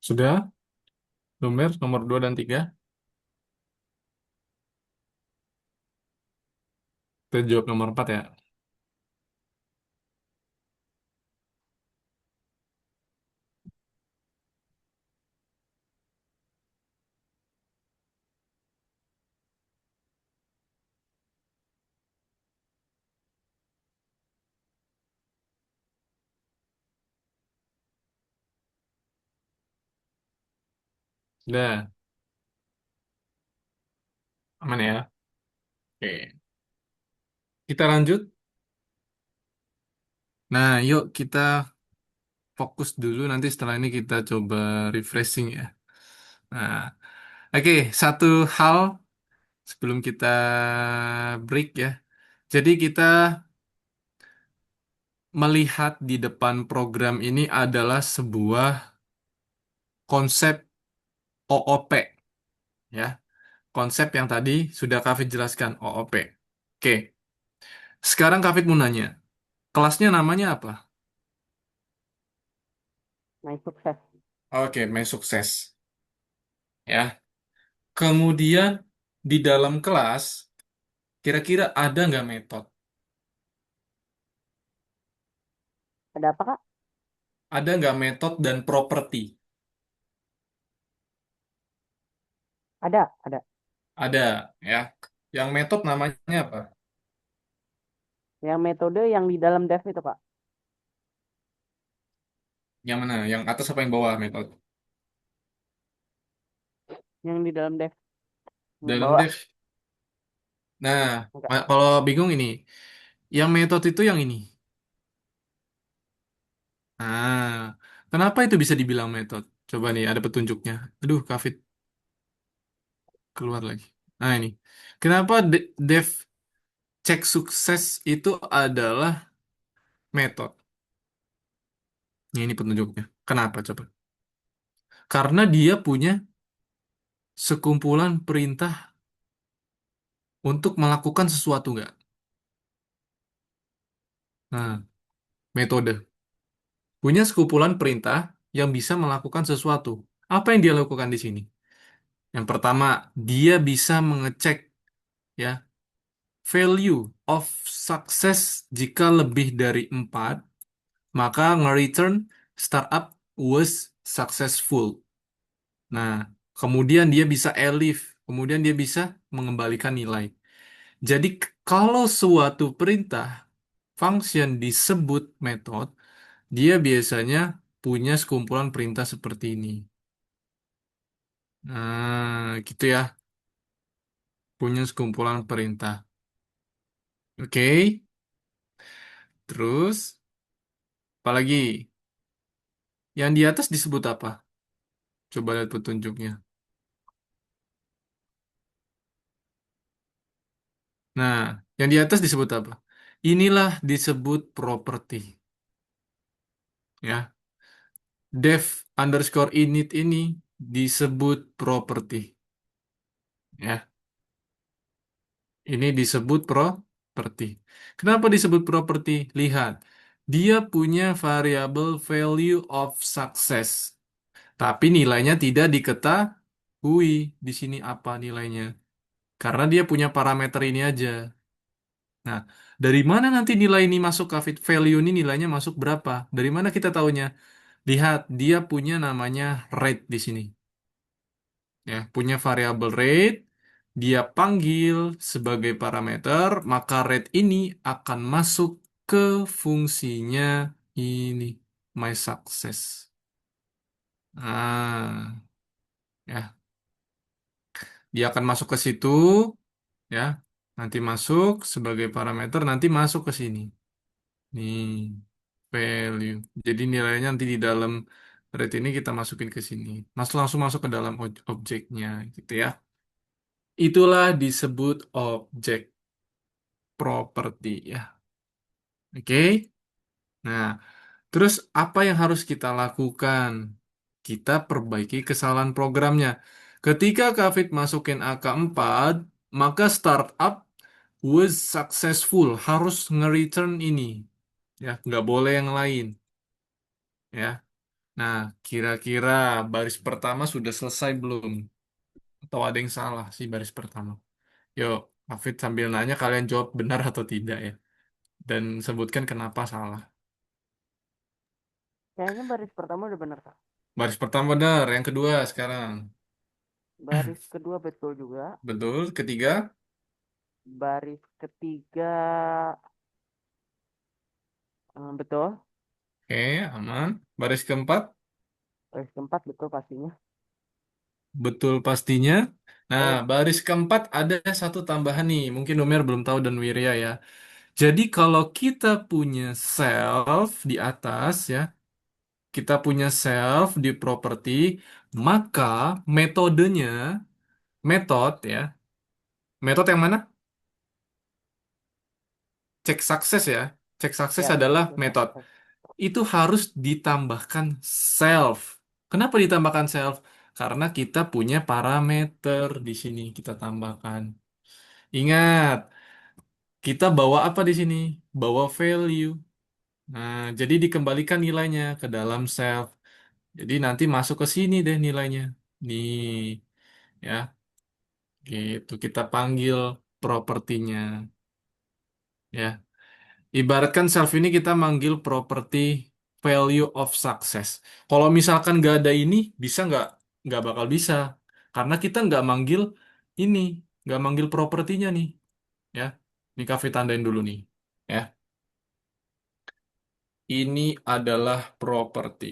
Sudah? Lumer nomor dua dan tiga. Kita jawab nomor empat ya. Sudah, aman ya. Oke. Kita lanjut. Nah, yuk kita fokus dulu. Nanti setelah ini kita coba refreshing ya. Nah, oke. Satu hal sebelum kita break ya. Jadi kita melihat di depan program ini adalah sebuah konsep OOP ya. Konsep yang tadi sudah Kavit jelaskan OOP. Oke. Sekarang Kavit mau nanya, kelasnya namanya apa? Naik sukses. Oke, main sukses. Ya. Kemudian di dalam kelas, kira-kira ada nggak metode? Ada apa Kak? Ada nggak metode dan properti? Ada. Ada, ya. Yang metode namanya apa? Yang metode yang di dalam dev itu Kak. Yang mana? Yang atas apa yang bawah metode? Yang di dalam dev yang Dalam bawah. dev. Nah, Enggak. kalau bingung ini, yang metode itu yang ini. Nah, kenapa itu bisa dibilang metode? Coba nih, ada petunjuknya. Aduh, Kafit keluar lagi. Nah, ini. Kenapa dev cek sukses itu adalah metode? Ini petunjuknya. Kenapa coba? Karena dia punya sekumpulan perintah untuk melakukan sesuatu nggak? Nah, metode. Punya sekumpulan perintah yang bisa melakukan sesuatu. Apa yang dia lakukan di sini? Yang pertama, dia bisa mengecek ya value of success jika lebih dari 4, maka nge-return startup was successful. Nah, kemudian dia bisa elif, kemudian dia bisa mengembalikan nilai. Jadi kalau suatu perintah function disebut method, dia biasanya punya sekumpulan perintah seperti ini. Nah, gitu ya, punya sekumpulan perintah. Oke, terus apalagi? Yang di atas disebut apa? Coba lihat petunjuknya. Nah, yang di atas disebut apa? Inilah disebut property. Ya, def underscore init ini disebut property. Ya, ini disebut property. Kenapa disebut property? Lihat, dia punya variable value of success, tapi nilainya tidak diketahui di sini apa nilainya. Karena dia punya parameter ini aja. Nah, dari mana nanti nilai ini masuk ke value ini nilainya masuk berapa? Dari mana kita tahunya? Lihat, dia punya namanya rate di sini. Ya, punya variabel rate, dia panggil sebagai parameter, maka rate ini akan masuk ke fungsinya ini, my success. Ah, ya, dia akan masuk ke situ, ya. Nanti masuk sebagai parameter, nanti masuk ke sini. Nih, value. Jadi nilainya nanti di dalam rate ini kita masukin ke sini. Langsung masuk ke dalam objeknya, gitu ya. Itulah disebut objek properti ya. Oke. Nah, terus apa yang harus kita lakukan? Kita perbaiki kesalahan programnya. Ketika Kavit masukin AK4, maka startup was successful. Harus nge-return ini. Ya, nggak boleh yang lain. Ya. Nah, kira-kira baris pertama sudah selesai belum? Atau ada yang salah sih baris pertama? Yuk, Hafid sambil nanya kalian jawab benar atau tidak ya. Dan sebutkan kenapa salah. Kayaknya baris pertama udah benar Kak. Baris pertama benar, yang kedua sekarang. Baris kedua betul juga. Betul, ketiga. Baris ketiga betul. Oke, aman. Baris keempat, Baris keempat betul pastinya. betul pastinya. Nah, Baris baris keempat ada satu tambahan nih. Mungkin Umer belum tahu dan Wirya ya. Jadi kalau kita punya self di atas ya, kita punya self di property, maka metodenya, metode ya, metode yang mana? Cek sukses ya. Cek sukses ya adalah betul metode. sukses. Itu harus ditambahkan self. Kenapa ditambahkan self? Karena kita punya parameter di sini kita tambahkan. Ingat, kita bawa apa di sini? Bawa value. Nah, jadi dikembalikan nilainya ke dalam self. Jadi nanti masuk ke sini deh nilainya. Nih, ya, gitu. Kita panggil propertinya, ya. Ibaratkan self ini kita manggil properti value of success. Kalau misalkan nggak ada ini, bisa nggak? Nggak bakal bisa. Karena kita nggak manggil ini, nggak manggil propertinya nih, ya. Ini Kaffi tandain dulu nih, ya. Ini adalah properti.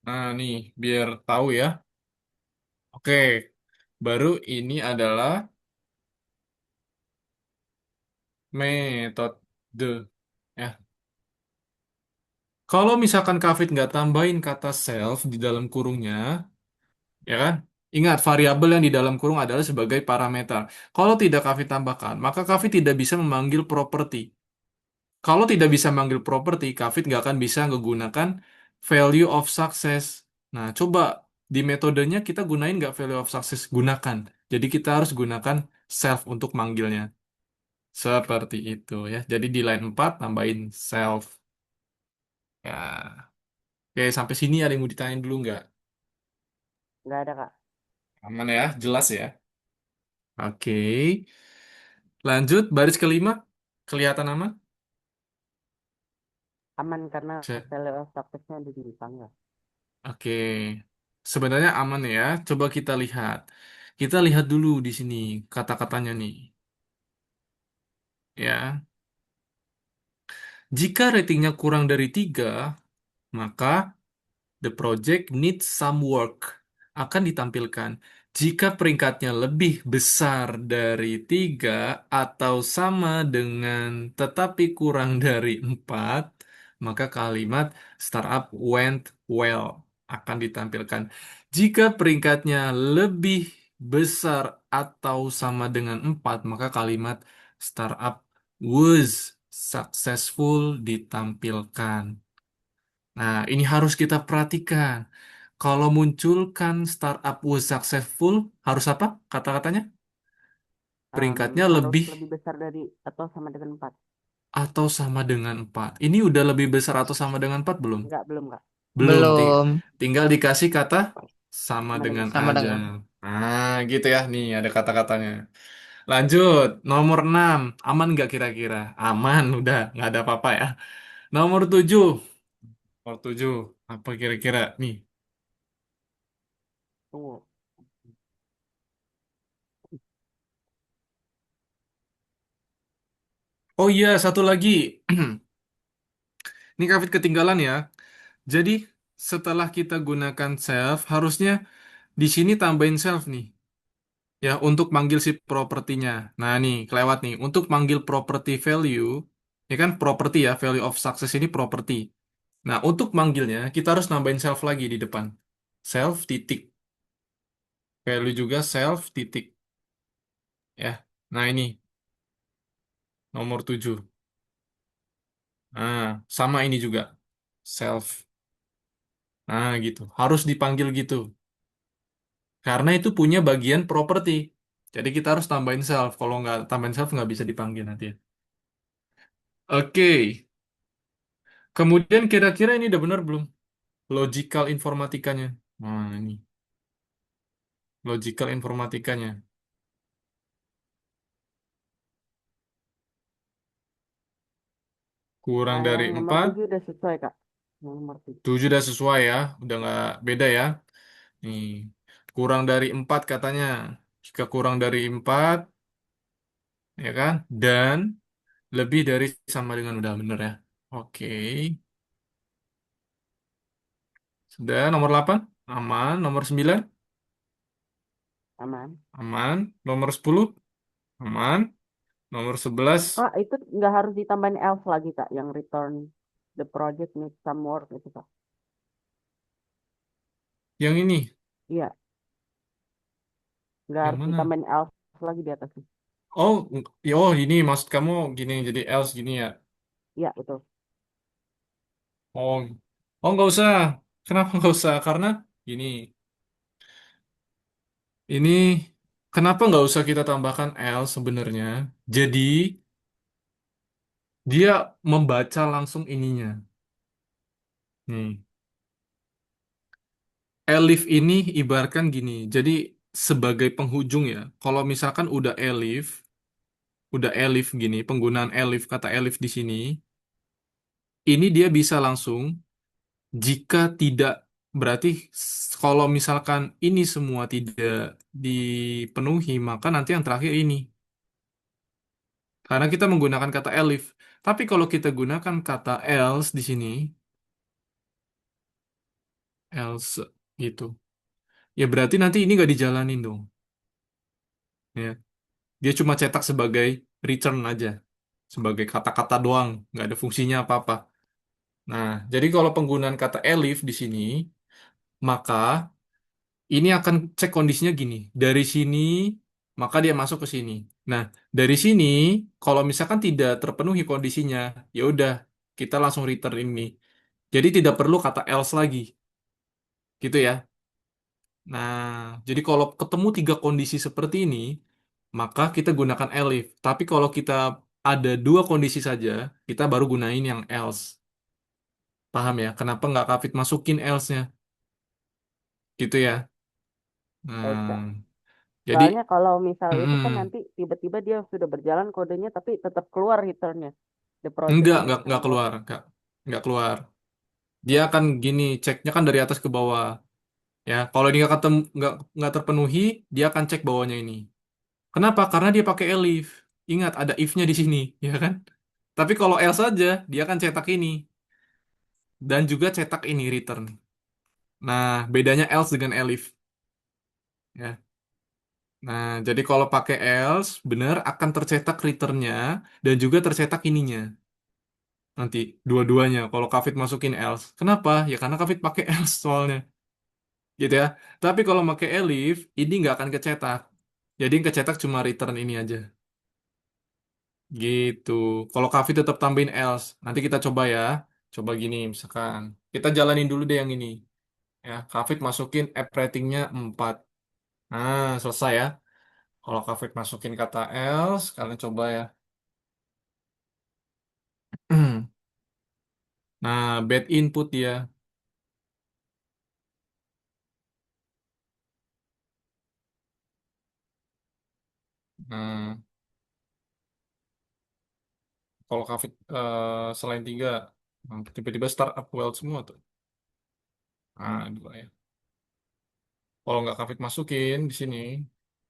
Nah, nih, biar tahu ya. Oke, baru ini adalah metode. Ya. Kalau misalkan Kafit nggak tambahin kata self di dalam kurungnya, ya kan? Ingat, variabel yang di dalam kurung adalah sebagai parameter. Kalau tidak Kafit tambahkan, maka Kafit tidak bisa memanggil property. Kalau tidak bisa memanggil property, Kafit nggak akan bisa menggunakan value of success. Nah, coba di metodenya kita gunain nggak value of success? Gunakan. Jadi kita harus gunakan self untuk manggilnya. Seperti itu ya. Jadi di line 4 tambahin self. Ya. Oke, sampai sini ada yang mau ditanyain dulu nggak? Nggak ada Kak. Aman ya, jelas ya. Oke. Lanjut, baris kelima. Kelihatan aman? Aman karena Cek. value of success-nya ada di tangga. Oke. Sebenarnya aman ya. Coba kita lihat. Kita lihat dulu di sini kata-katanya nih. Ya. Jika ratingnya kurang dari 3, maka the project needs some work akan ditampilkan. Jika peringkatnya lebih besar dari 3 atau sama dengan tetapi kurang dari 4, maka kalimat startup went well akan ditampilkan. Jika peringkatnya lebih besar atau sama dengan 4, maka kalimat startup was successful ditampilkan. Nah, ini harus kita perhatikan. Kalau munculkan startup was successful, harus apa kata-katanya? Peringkatnya Harus lebih lebih besar dari atau sama dengan 4. atau sama dengan 4. Ini udah lebih besar atau sama dengan 4 belum? Enggak, belum Kak. Belum. Belum. Tinggal dikasih kata sama Sama dengan dengan. Sama aja. dengan. Nah, gitu ya. Nih, ada kata-katanya. Lanjut. Nomor 6. Aman nggak kira-kira? Aman, udah. Nggak ada apa-apa ya. Nomor 7. Nomor 7. Apa kira-kira? Nih. Tunggu. Oh iya, satu lagi. Ini Kavit ketinggalan ya. Jadi setelah kita gunakan self, harusnya di sini tambahin self nih. Ya, untuk manggil si propertinya. Nah nih, kelewat nih. Untuk manggil property value, ya kan property ya, value of success ini property. Nah, untuk manggilnya, kita harus nambahin self lagi di depan. Self titik. Value juga self titik. Ya, nah ini, nomor 7. Nah, sama ini juga. Self. Nah, gitu. Harus dipanggil gitu. Karena itu punya bagian property. Jadi kita harus tambahin self. Kalau nggak tambahin self nggak bisa dipanggil nanti. Oke. Kemudian kira-kira ini udah benar belum? Logical informatikanya. Nah, ini. Logical informatikanya. Kurang dari Yang nomor 4. 7 udah sesuai Kak. Yang nomor 7. 7 udah sesuai ya. Udah nggak beda ya. Nih. Kurang dari 4 katanya. Jika kurang dari 4, ya kan? Dan lebih dari sama dengan udah bener ya. Oke. Sudah nomor 8 aman, nomor 9 Aman. aman, nomor 10 aman, nomor 11 Ah, itu nggak harus ditambahin else lagi Kak. Yang return the project needs some work itu Kak. yang ini, Iya, nggak yang harus mana? ditambahin else lagi di atasnya. Oh, oh ini maksud kamu gini jadi else gini ya. Iya, betul. Oh, oh nggak usah. Kenapa nggak usah? Karena ini, ini kenapa nggak usah kita tambahkan else sebenarnya? Jadi Dia membaca langsung ininya. Nih, elif ini ibaratkan gini. Jadi sebagai penghujung ya. Kalau misalkan udah elif gini, penggunaan elif, kata elif di sini, ini dia bisa langsung jika tidak berarti kalau misalkan ini semua tidak dipenuhi, maka nanti yang terakhir ini. Karena kita menggunakan kata elif. Tapi kalau kita gunakan kata else di sini, else gitu. Ya berarti nanti ini nggak dijalanin dong. Ya. Dia cuma cetak sebagai return aja. Sebagai kata-kata doang. Nggak ada fungsinya apa-apa. Nah, jadi kalau penggunaan kata elif di sini, maka ini akan cek kondisinya gini. Dari sini, maka dia masuk ke sini. Nah, dari sini, kalau misalkan tidak terpenuhi kondisinya, ya udah, kita langsung return ini. Jadi tidak perlu kata else lagi, gitu ya. Nah, jadi kalau ketemu tiga kondisi seperti ini, maka kita gunakan elif. Tapi kalau kita ada dua kondisi saja, kita baru gunain yang else. Paham ya? Kenapa nggak Kafit masukin else-nya? Gitu ya. Baik, Kak. Nah, jadi Soalnya kalau misal itu kan mm-mm. nanti tiba-tiba dia sudah berjalan kodenya tapi tetap keluar returnnya. The project Enggak unlock. keluar, enggak keluar. Dia akan gini, ceknya kan dari atas ke bawah. Ya, kalau dia nggak ketemu, nggak terpenuhi, dia akan cek bawahnya ini. Kenapa? Karena dia pakai elif. Ingat, ada if-nya di sini, ya kan? Tapi kalau else saja, dia akan cetak ini dan juga cetak ini return. Nah, bedanya else dengan elif, ya. Nah, jadi kalau pakai else, benar akan tercetak returnnya dan juga tercetak ininya. Nanti dua-duanya kalau Kafit masukin else. Kenapa? Ya karena Kafit pakai else soalnya. Gitu ya. Tapi kalau pakai elif, ini nggak akan kecetak. Jadi yang kecetak cuma return ini aja. Gitu. Kalau Kafit tetap tambahin else. Nanti kita coba ya. Coba gini misalkan. Kita jalanin dulu deh yang ini. Ya, Kafit masukin app ratingnya 4. Nah, selesai ya. Kalau Kafit masukin kata else, kalian coba ya. Nah, bad input dia. Nah, kalau Kafit selain 3, tiba-tiba startup well semua tuh. Nah, dua ya. Kalau nggak Kafit masukin di sini,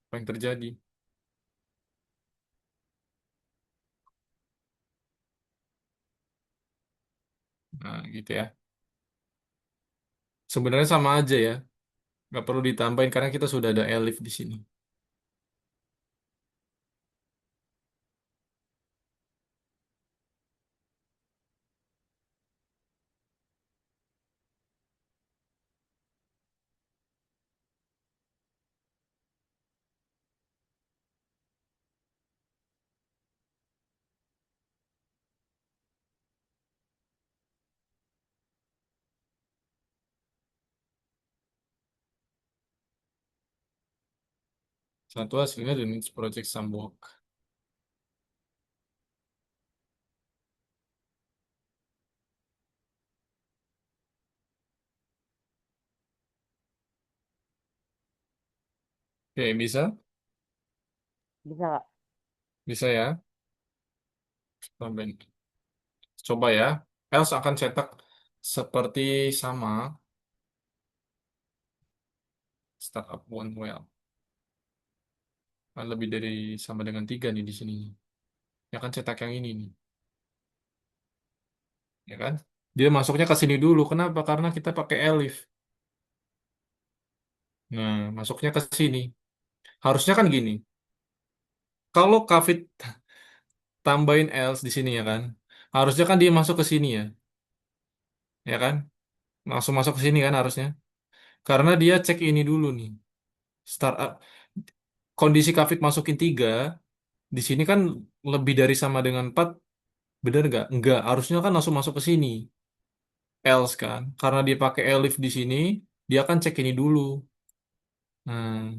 apa yang terjadi? Nah, gitu ya. Sebenarnya sama aja ya. Nggak perlu ditambahin karena kita sudah ada elif di sini. Satu hasilnya the needs project some work. Oke, bisa? Bisa, Kak? Bisa ya. Tambahin. Coba ya. Else akan cetak seperti sama startup one well. Kan lebih dari sama dengan 3 nih di sini. Ya kan cetak yang ini nih. Ya kan? Dia masuknya ke sini dulu. Kenapa? Karena kita pakai elif. Nah, masuknya ke sini. Harusnya kan gini. Kalau Kafit tambahin else di sini ya kan. Harusnya kan dia masuk ke sini ya. Ya kan? Langsung masuk ke sini kan harusnya. Karena dia cek ini dulu nih. Startup. Kondisi Kafit masukin 3. Di sini kan lebih dari sama dengan 4. Bener nggak? Nggak. Harusnya kan langsung masuk ke sini. Else kan. Karena dia pakai elif di sini. Dia akan cek ini dulu. Nah,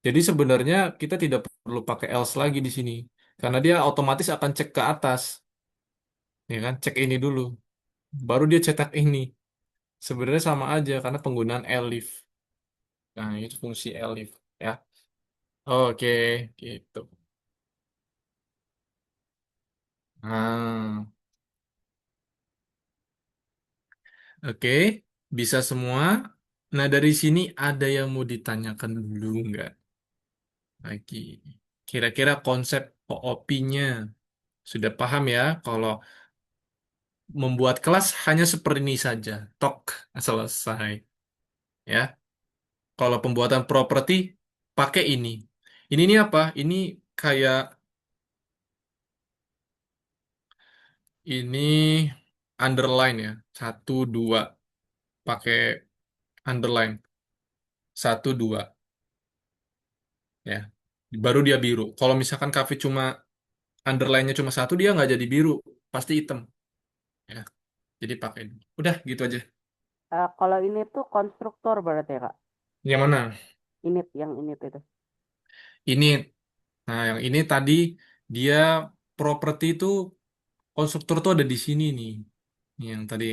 jadi sebenarnya kita tidak perlu pakai else lagi di sini. Karena dia otomatis akan cek ke atas. Ya kan? Cek ini dulu. Baru dia cetak ini. Sebenarnya sama aja karena penggunaan elif. Nah, itu fungsi elif ya. Oke, gitu. Nah, oke, bisa semua. Nah, dari sini ada yang mau ditanyakan dulu nggak? Lagi. Kira-kira konsep OOP-nya sudah paham ya? Kalau membuat kelas hanya seperti ini saja. Tok, selesai. Ya. Kalau pembuatan properti, pakai ini. Ini apa? Ini kayak ini underline ya. Satu, dua. Pakai underline. Satu, dua. Ya. Baru dia biru. Kalau misalkan kafe cuma underline-nya cuma satu, dia nggak jadi biru. Pasti hitam. Ya. Jadi pakai ini. Udah, gitu aja. Kalau ini tuh konstruktor berarti ya Kak? Yang mana? Init, yang init itu. Ini. Nah, yang ini tadi dia properti itu konstruktor tuh ada di sini nih. Ini yang tadi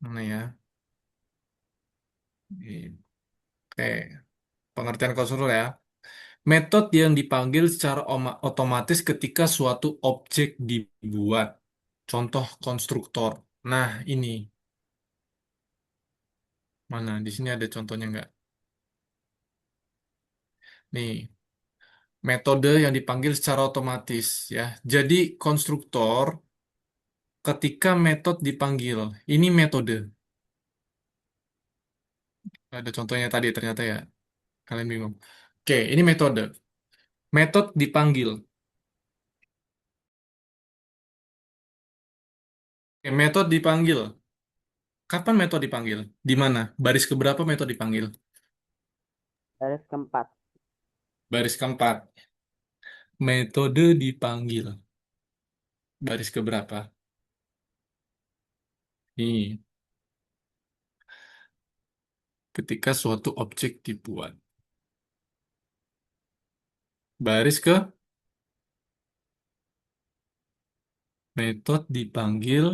mana ya? Oke, pengertian konstruktor ya. Metode yang dipanggil secara otomatis ketika suatu objek dibuat. Contoh konstruktor. Nah, ini mana? Di sini ada contohnya nggak? Nih, metode yang dipanggil secara otomatis ya. Jadi konstruktor ketika metode dipanggil. Ini metode. Ada contohnya tadi ternyata ya. Kalian bingung. Oke, ini metode. Metode dipanggil. Oke, metode dipanggil. Kapan metode dipanggil? Di mana? Baris keberapa metode dipanggil? Baris keempat. Baris keempat. Metode dipanggil. Baris keberapa? Nih, ketika suatu objek dibuat. Baris ke metode dipanggil.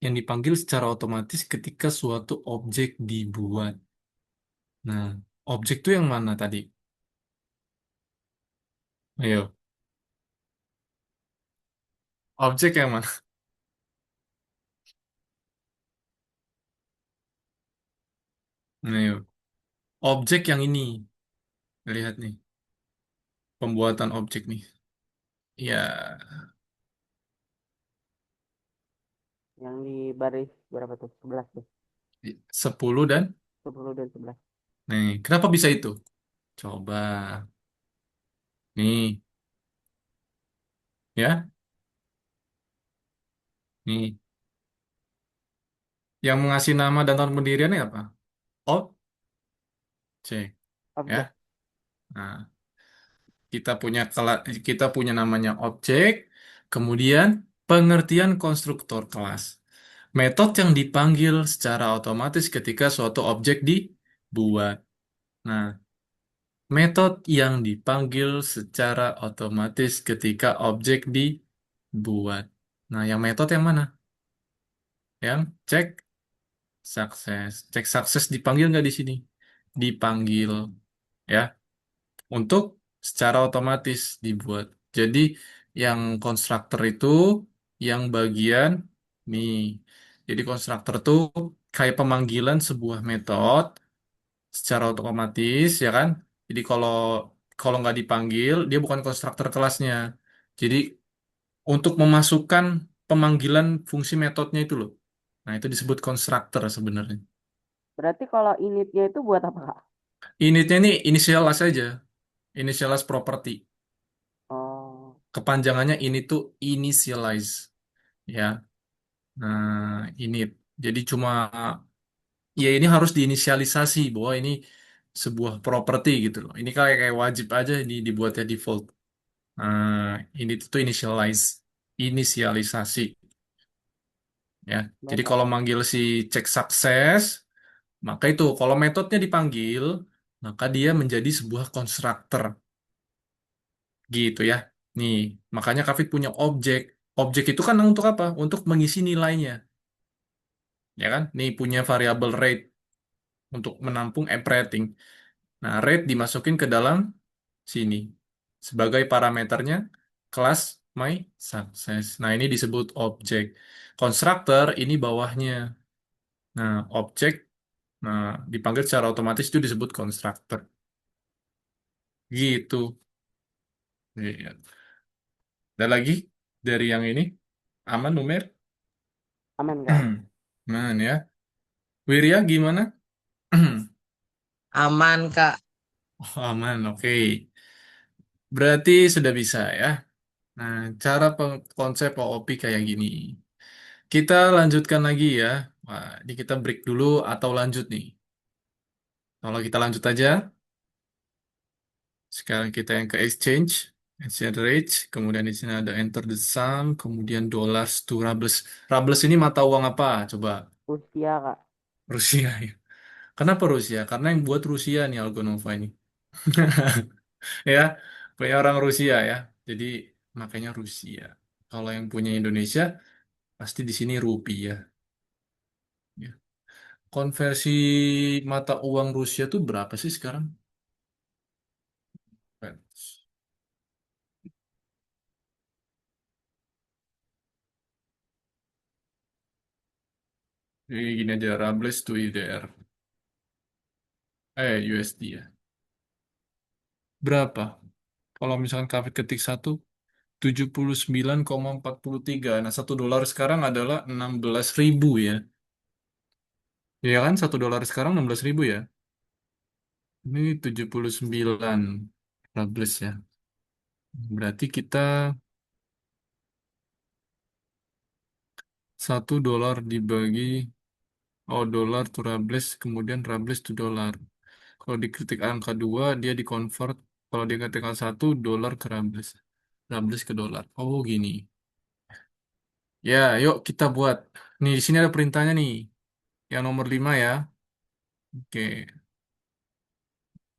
Yang dipanggil secara otomatis ketika suatu objek dibuat. Nah, objek itu yang mana tadi? Ayo, objek yang mana? Ayo, objek yang ini. Lihat nih, pembuatan objek nih. Ya, Yang di baris berapa tuh? 11 tuh. 10 dan 10 dan 11. nih, kenapa bisa itu? Coba. Nih, ya. Nih, yang mengasih nama dan tahun pendiriannya apa? Objek, Objek. ya. Nah, kita punya namanya objek, kemudian pengertian konstruktor kelas. Metode yang dipanggil secara otomatis ketika suatu objek dibuat. Nah, metode yang dipanggil secara otomatis ketika objek dibuat. Nah, yang metode yang mana? Yang cek sukses. Cek sukses dipanggil nggak di sini? Dipanggil, ya, untuk secara otomatis dibuat. Jadi yang konstruktor itu yang bagian nih. Jadi konstruktor itu kayak pemanggilan sebuah metode secara otomatis, ya kan? Jadi kalau kalau nggak dipanggil, dia bukan konstruktor kelasnya. Jadi untuk memasukkan pemanggilan fungsi metodenya itu loh. Nah, itu disebut konstruktor sebenarnya. Berarti kalau initnya itu buat apa Kak? Initnya ini initialize saja, initialize property. Oh, Kepanjangannya ini tuh initialize, ya. Nah, init. Jadi cuma ya ini harus diinisialisasi bahwa ini sebuah property gitu loh. Ini kayak wajib aja ini dibuatnya default. Nah, ini tuh initialize, inisialisasi, ya. Jadi baik Kak. kalau manggil si cek sukses, maka itu kalau metodenya dipanggil, maka dia menjadi sebuah constructor gitu ya. Nih, makanya Kafit punya objek. Objek itu kan untuk apa? Untuk mengisi nilainya, ya kan? Nih punya variabel rate untuk menampung app rating. Nah, rate dimasukin ke dalam sini sebagai parameternya kelas my success. Nah, ini disebut objek. Constructor ini bawahnya. Nah, objek, nah dipanggil secara otomatis itu disebut constructor. Gitu. Iya. Ada lagi dari yang ini? Aman, Numer? Aman kak. Man ya. Wirya gimana? Aman, Kak. Oh, aman, oke. Berarti sudah bisa ya. Nah, cara konsep OOP kayak gini. Kita lanjutkan lagi ya. Wah, ini kita break dulu atau lanjut nih. Kalau kita lanjut aja, sekarang kita yang ke exchange, exchange rate, kemudian di sini ada enter the sum, kemudian dollars to rubles. Rubles ini mata uang apa? Coba Usia kak. Rusia ya. Kenapa Rusia? Karena yang buat Rusia nih Algonova ini. Ya, punya orang Rusia ya. Jadi makanya Rusia. Kalau yang punya Indonesia pasti di sini rupiah. Ya. Konversi mata uang Rusia tuh berapa sih sekarang? Jadi gini aja, Rubles to IDR. USD ya. Berapa? Kalau misalkan kafir ketik 1, 79,43. Nah, 1 dolar sekarang adalah 16.000 ya. Ya kan, 1 dolar sekarang 16.000 ya. Ini 79 Rubles ya. Berarti kita 1 dolar dibagi, oh dolar to Rubles, kemudian Rubles to dolar. Kalau diketik angka 2, dia dikonvert. Kalau diketik angka 1, dolar ke Rubles. Rubles ke dolar. Oh gini. Ya, yuk kita buat. Nih, di sini ada perintahnya nih. Yang nomor 5 ya. Oke,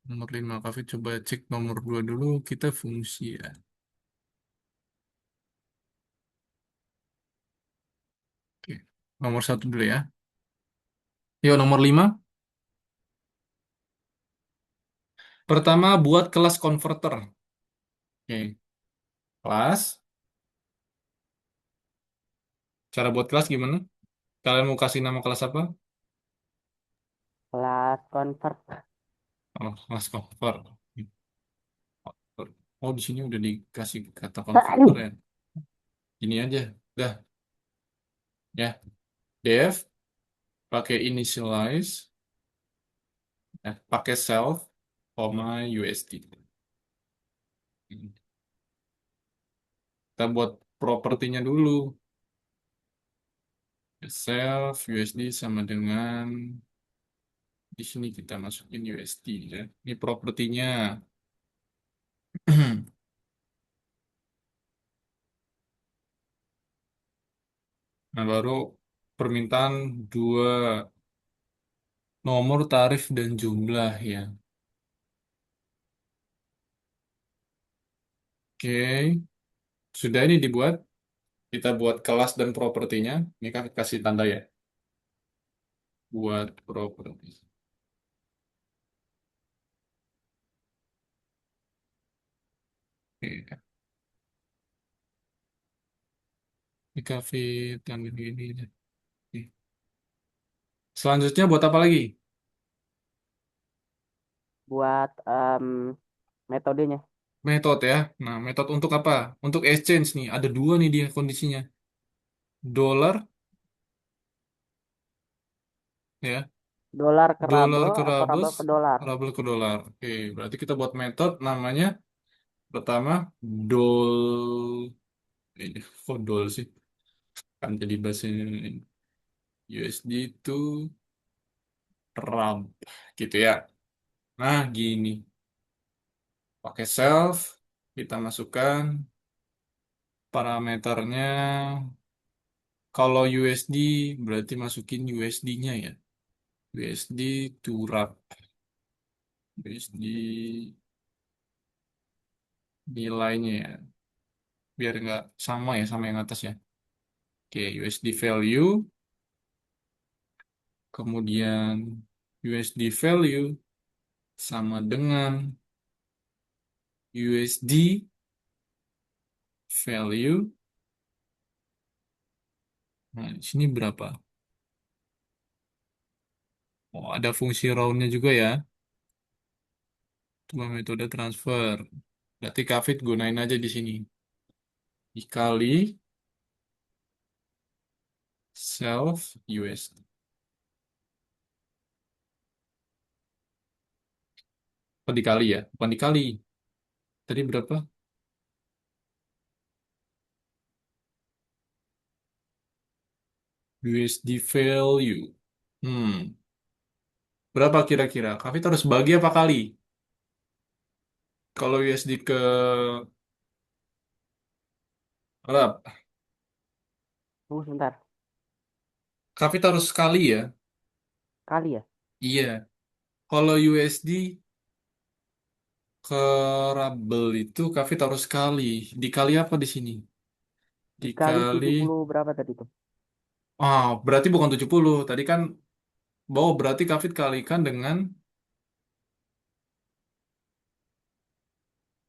nomor 5. Kafe coba cek nomor 2 dulu. Kita fungsi ya. Oke, nomor 1 dulu ya. Yuk, nomor 5. Pertama, buat kelas converter. Oke, kelas. Cara buat kelas gimana? Kalian mau kasih nama kelas apa? Kelas convert. Oh, kelas convert. Oh, di sini udah dikasih kata converter ya. Ini aja. Udah, ya. Def, pakai initialize, pakai self, koma USD. Kita buat propertinya dulu. Self USD sama dengan di sini kita masukin USD ya. Ini propertinya. Nah, baru permintaan dua nomor tarif dan jumlah ya. Oke, sudah ini dibuat. Kita buat kelas dan propertinya. Ini kan kasih tanda ya. Buat properti. Oke. Di cafe tanggal ini. Oke. Selanjutnya buat apa lagi? Buat metodenya. Metode ya. Nah, metode untuk apa? Untuk exchange nih. Ada dua nih dia kondisinya. Dolar ya. Dolar ke Dolar rabel ke atau Rubles, rabel ke dolar. Ruble ke dolar. Oke, berarti kita buat metode namanya pertama dol ini kok dol sih? Kan jadi bahasa USD itu rub gitu ya. Nah, gini. Pakai self kita masukkan parameternya. Kalau USD berarti masukin USD-nya ya. USD to rub. USD nilainya ya. biar nggak sama ya sama yang atas ya. Oke, USD value, kemudian USD value sama dengan USD value. Nah, di sini berapa? Oh, ada fungsi roundnya juga ya. Cuma metode transfer. Berarti Kafit gunain aja di sini. Dikali self USD. Oh, dikali ya? Bukan dikali. Tadi berapa? USD value. Hmm, berapa kira-kira? Kafit harus bagi apa kali? Kalau USD ke Arab, Tunggu sebentar. Kafit harus sekali ya? Kali ya? Iya. Kalau USD ke Rabel itu Kafit harus sekali. Dikali apa di sini? Dikali Dikali. 70 berapa tadi tuh? Ah, berarti bukan 70. Tadi kan bahwa berarti Kafit kalikan dengan.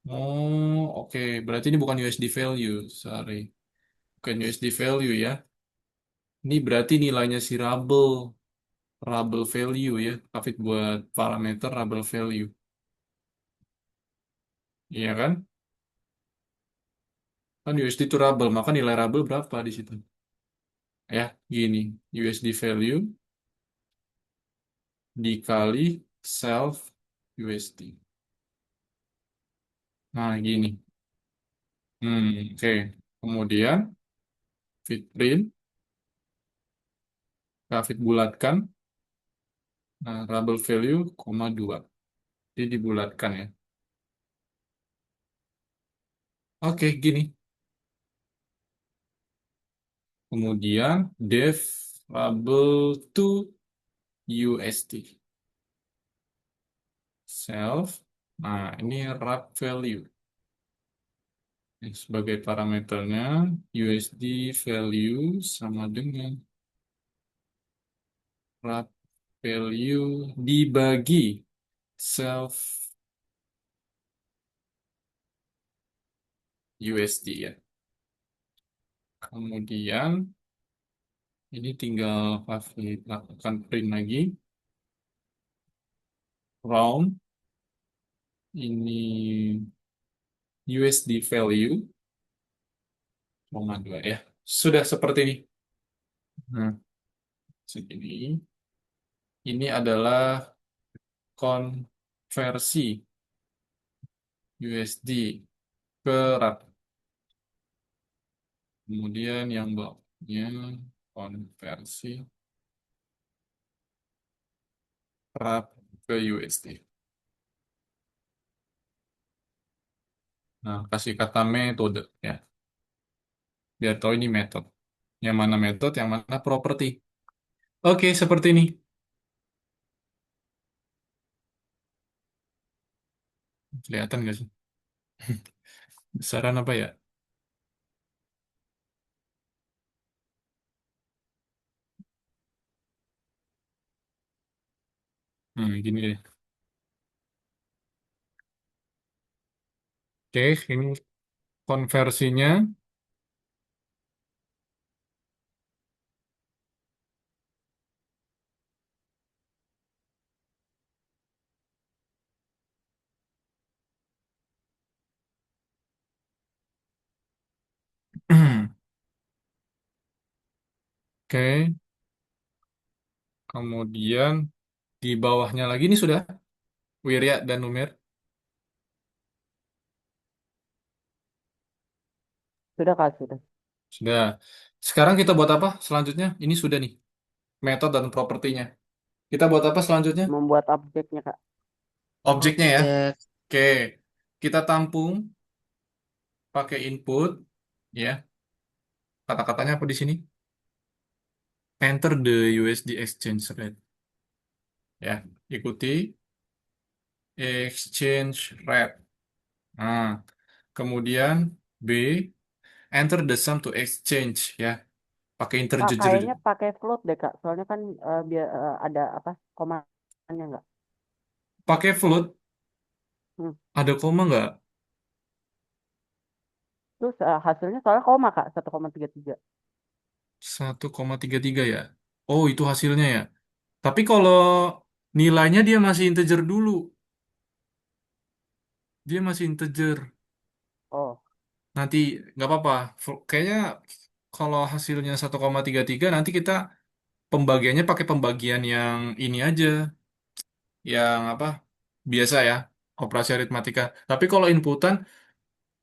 Oh, oke. Berarti ini bukan USD value. Sorry. Bukan USD value ya. Ini berarti nilainya si Rabel. Rabel value ya. Kafit buat parameter Rabel value. Iya kan? Kan USD itu Rabel. Maka nilai Rabel berapa di situ? Ya, gini. USD value dikali self USD. Nah, gini. Oke. Kemudian fit print, grafik bulatkan. Nah, label value, koma 2. Jadi dibulatkan ya. Oke, gini. Kemudian def label to USD. Self. Nah, ini wrap value. Ini sebagai parameternya, USD value sama dengan wrap value dibagi self USD ya. Kemudian ini tinggal lakukan print lagi. Round ini USD value koma 2 ya. Sudah seperti ini. Nah, segini. Ini adalah konversi USD ke RAB. Kemudian yang bawahnya konversi RAB ke USD. Nah, kasih kata metode ya. Biar tahu ini metode. Yang mana metode, yang mana properti. Oke, seperti ini. Kelihatan nggak sih? Besaran apa ya? Gini deh. Oke, ini konversinya. Oke, kemudian di bawahnya lagi ini sudah Wirya dan Numer. Sudah Kak, sudah. Sudah. Sekarang kita buat apa selanjutnya? Ini sudah nih, metode dan propertinya. Kita buat apa selanjutnya? Membuat objeknya Kak. Objeknya ya. Objek. Oke, kita tampung pakai input, ya. Kata-katanya apa di sini? Enter the USD exchange rate. Ya, ikuti exchange rate. Nah, kemudian B, Enter the sum to exchange ya. Pakai Kak, integer. kayaknya pakai float deh, Kak. Soalnya kan biar ada apa komanya nggak? Pakai float, Hmm. ada koma nggak? Terus hasilnya soalnya koma, Kak, 1,33. 1,33 ya. Oh, itu hasilnya ya. Tapi kalau nilainya dia masih integer dulu. Dia masih integer. Oh, Nanti nggak apa-apa. Kayaknya kalau hasilnya 1,33 nanti kita pembagiannya pakai pembagian yang ini aja. Yang apa? Biasa ya. Operasi aritmatika. Tapi kalau inputan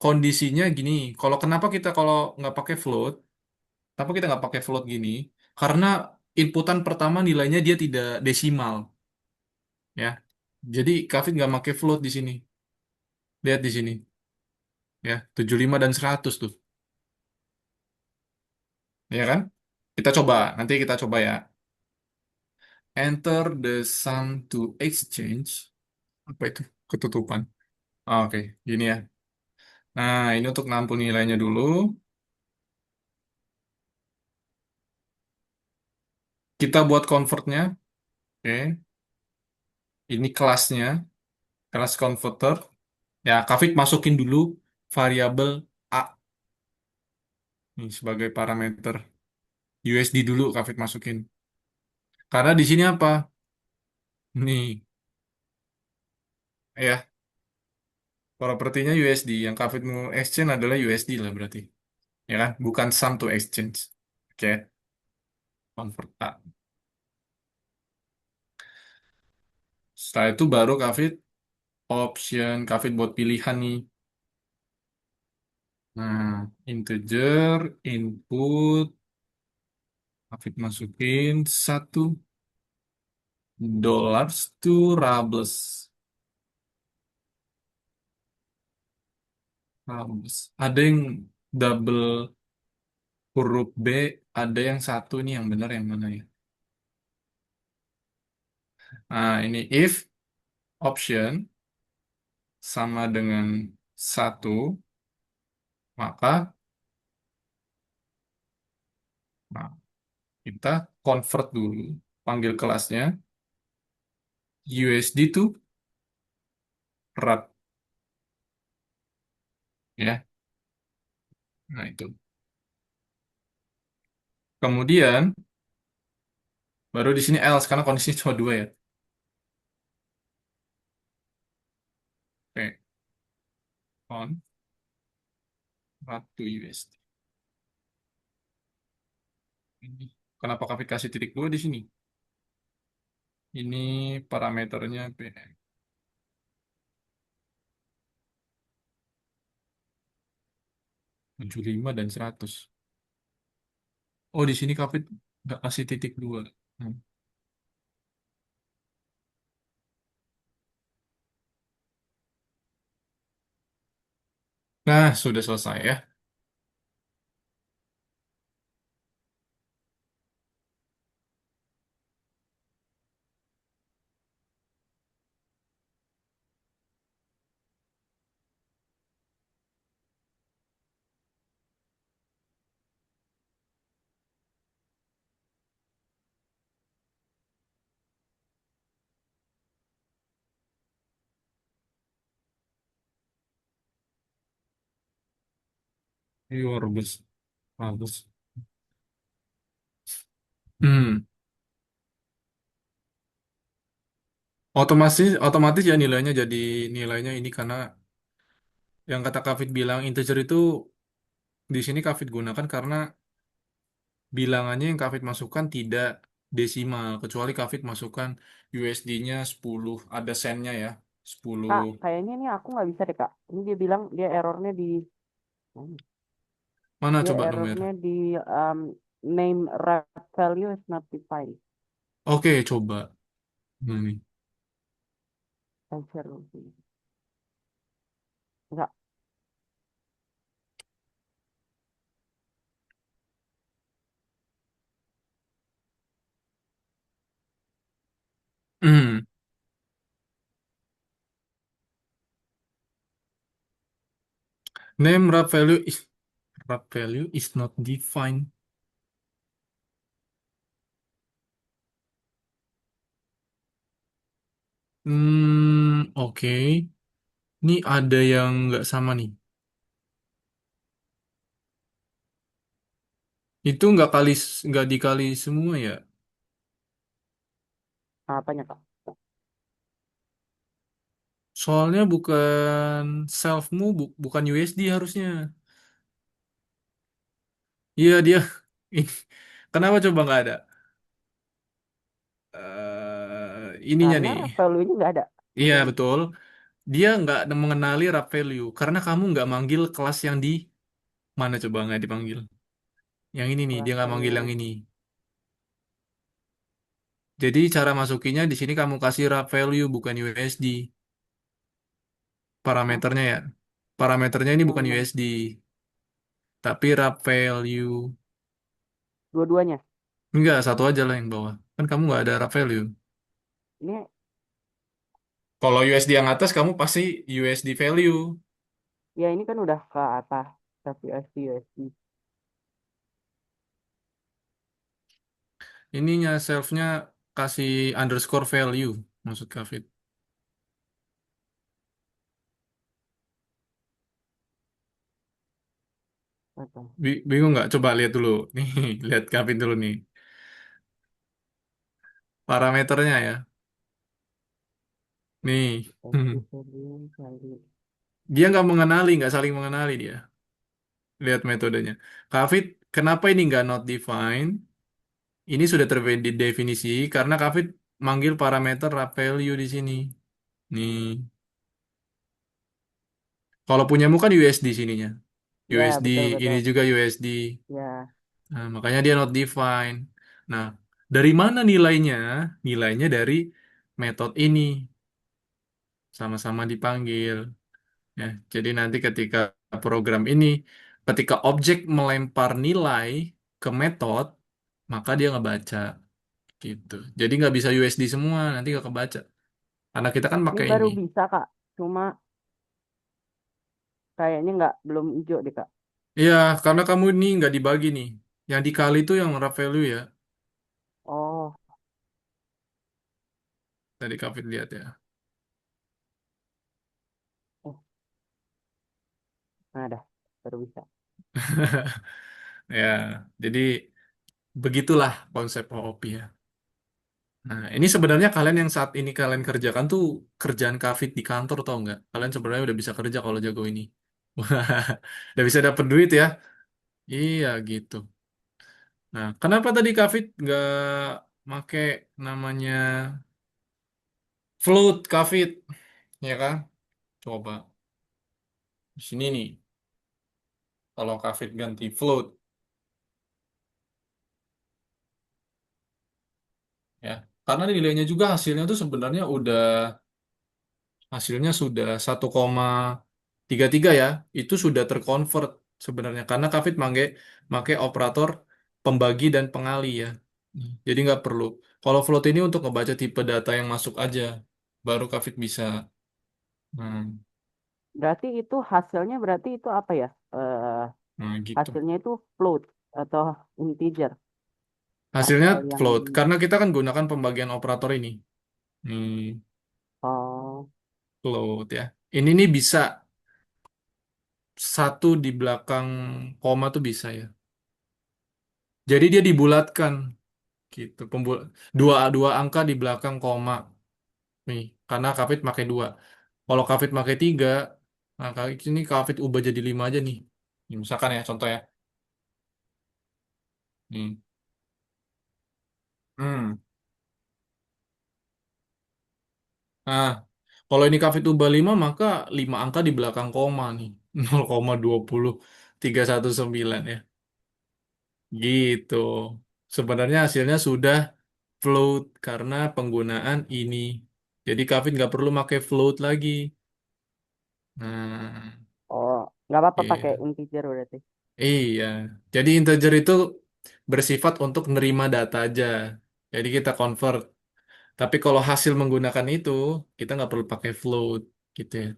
kondisinya gini. Kenapa kita kalau nggak pakai float? Kenapa kita nggak pakai float gini? Karena inputan pertama nilainya dia tidak desimal. Ya. Jadi Kavit nggak pakai float di sini. Lihat di sini. Ya. 75 dan 100 tuh. Ya kan? Kita coba. ya. Nanti kita coba ya. Enter the sum to exchange. Apa itu? Ketutupan. Oke, gini ya. Nah, ini untuk nampung nilainya dulu. Kita buat convertnya. Oke, ini kelasnya. Kelas converter. Ya, Kavik masukin dulu variabel A. Ini sebagai parameter. USD dulu Kavik masukin. Karena di sini apa? Nih, ya. Propertinya USD. Yang Kavik mau exchange adalah USD lah berarti. Ya kan? Bukan sum to exchange. Oke, convert A. Setelah itu baru Kavit option, Kavit buat pilihan nih. Nah, integer, input, Kavit masukin $1 to Rables. Rables. Ada yang double huruf B, ada yang satu nih yang benar yang mana ya? Nah, ini if option sama dengan satu, maka nah, kita convert dulu, panggil kelasnya USD to RAD ya. Nah, itu. Kemudian baru di sini else karena kondisinya cuma dua ya. Oke, on RAD to USD. Ini kenapa kami kasih titik dua di sini? Ini parameternya PM 75 dan 100. Oh, di sini Kavit nggak kasih titik dua. Hmm. Nah, sudah selesai ya. Bagus, bagus. Hmm. Otomatis ya nilainya ini karena yang kata Kavit bilang integer itu di sini Kavit gunakan karena bilangannya yang Kavit masukkan tidak desimal kecuali Kavit masukkan USD-nya 10 ada sennya ya 10. Kak, kayaknya ini aku nggak bisa deh, Kak. Ini dia bilang dia Mana dia coba nomor? errornya di um, name ref value is not defined. Oke, coba. Nah, nih. Saya share dulu sini. Enggak. Hmm. Name wrap value. Ih, Wrap value is not defined. Oke. Ini ada yang nggak sama nih. Itu nggak dikali semua ya. Apanya Kak? Soalnya bukan self-mu, bukan USD harusnya. Iya dia. Kenapa coba nggak ada? Ininya Karena nih. value-nya nggak ada. Iya Jadi, betul. Dia nggak mengenali wrap value karena kamu nggak manggil kelas yang di mana coba nggak dipanggil. Yang ini nih dia nggak manggil yang kelasnya ini. Jadi cara masukinya di sini kamu kasih wrap value bukan USD. oh, Parameternya ya. Parameternya ini bukan oh, USD, tapi wrap value. dua-duanya. Enggak, satu aja lah yang bawah. Kan kamu nggak ada wrap value. Ini Kalau USD yang atas kamu pasti USD value. ya ini kan udah ke atas. Tapi USD. Ininya selfnya kasih underscore value maksud Kafit. Atau Bingung nggak? Coba lihat dulu. Nih, lihat Kafit dulu nih. Parameternya ya. Nih. USD value kali. Dia nggak mengenali, nggak saling mengenali dia. Lihat metodenya. Kafit, kenapa ini nggak not defined? Ini sudah terdefinisi karena Kafit manggil parameter wrap value di sini. Nih. Kalau punyamu kan USD sininya. Ya, USD, ini betul-betul. juga USD. Ya, Nah, makanya dia not defined. Nah, dari mana nilainya? Nilainya dari metode ini. Sama-sama dipanggil. Ya, jadi nanti ketika program ini, ketika objek melempar nilai ke metode, maka dia ngebaca gitu. Jadi nggak bisa USD semua, nanti nggak kebaca. Karena kita kan ini pakai baru ini. bisa Kak. Cuma kayaknya nggak belum hijau deh Kak. Iya, karena kamu ini nggak dibagi nih. Yang dikali itu yang raw value ya. Oh, Tadi Kavit lihat ya. oh, nah dah, baru bisa. Ya, jadi begitulah konsep OOP ya. Nah, ini sebenarnya kalian yang saat ini kalian kerjakan tuh kerjaan Kavit di kantor tau nggak? Kalian sebenarnya udah bisa kerja kalau jago ini. Udah bisa dapat duit ya. Iya gitu. Nah, kenapa tadi Kavit nggak make namanya float Kavit? Ya kan? Coba di sini nih. Kalau Kavit ganti float ya. Karena nilainya juga hasilnya tuh sebenarnya hasilnya sudah 1,33 ya. Itu sudah terconvert sebenarnya karena Kavit make operator pembagi dan pengali ya. Jadi nggak perlu. Kalau float ini untuk ngebaca tipe data yang masuk aja, baru Kavit bisa. Hmm, Berarti itu hasilnya berarti itu apa ya? nah gitu. Hasilnya itu float atau integer Hasilnya atau yang float karena kita kan gunakan pembagian operator ini. Hmm, oh float ya. Ini nih bisa satu di belakang koma tuh bisa ya. Jadi dia dibulatkan gitu. Dua dua angka di belakang koma nih karena Kavit pakai dua. Kalau Kavit pakai tiga, nah kali ini Kavit ubah jadi lima aja nih. Nih, misalkan ya contoh ya. Nih. Hmm. Nah, kalau ini Kavit ubah 5 maka 5 angka di belakang koma nih. 0,20319 ya. Gitu. Sebenarnya hasilnya sudah float karena penggunaan ini. Jadi Kavit nggak perlu pakai float lagi. Nah, oh nggak apa-apa pakai iya. integer berarti. Iya. Jadi integer itu bersifat untuk nerima data aja. Jadi kita convert. Tapi kalau hasil menggunakan itu, kita nggak perlu pakai float gitu ya.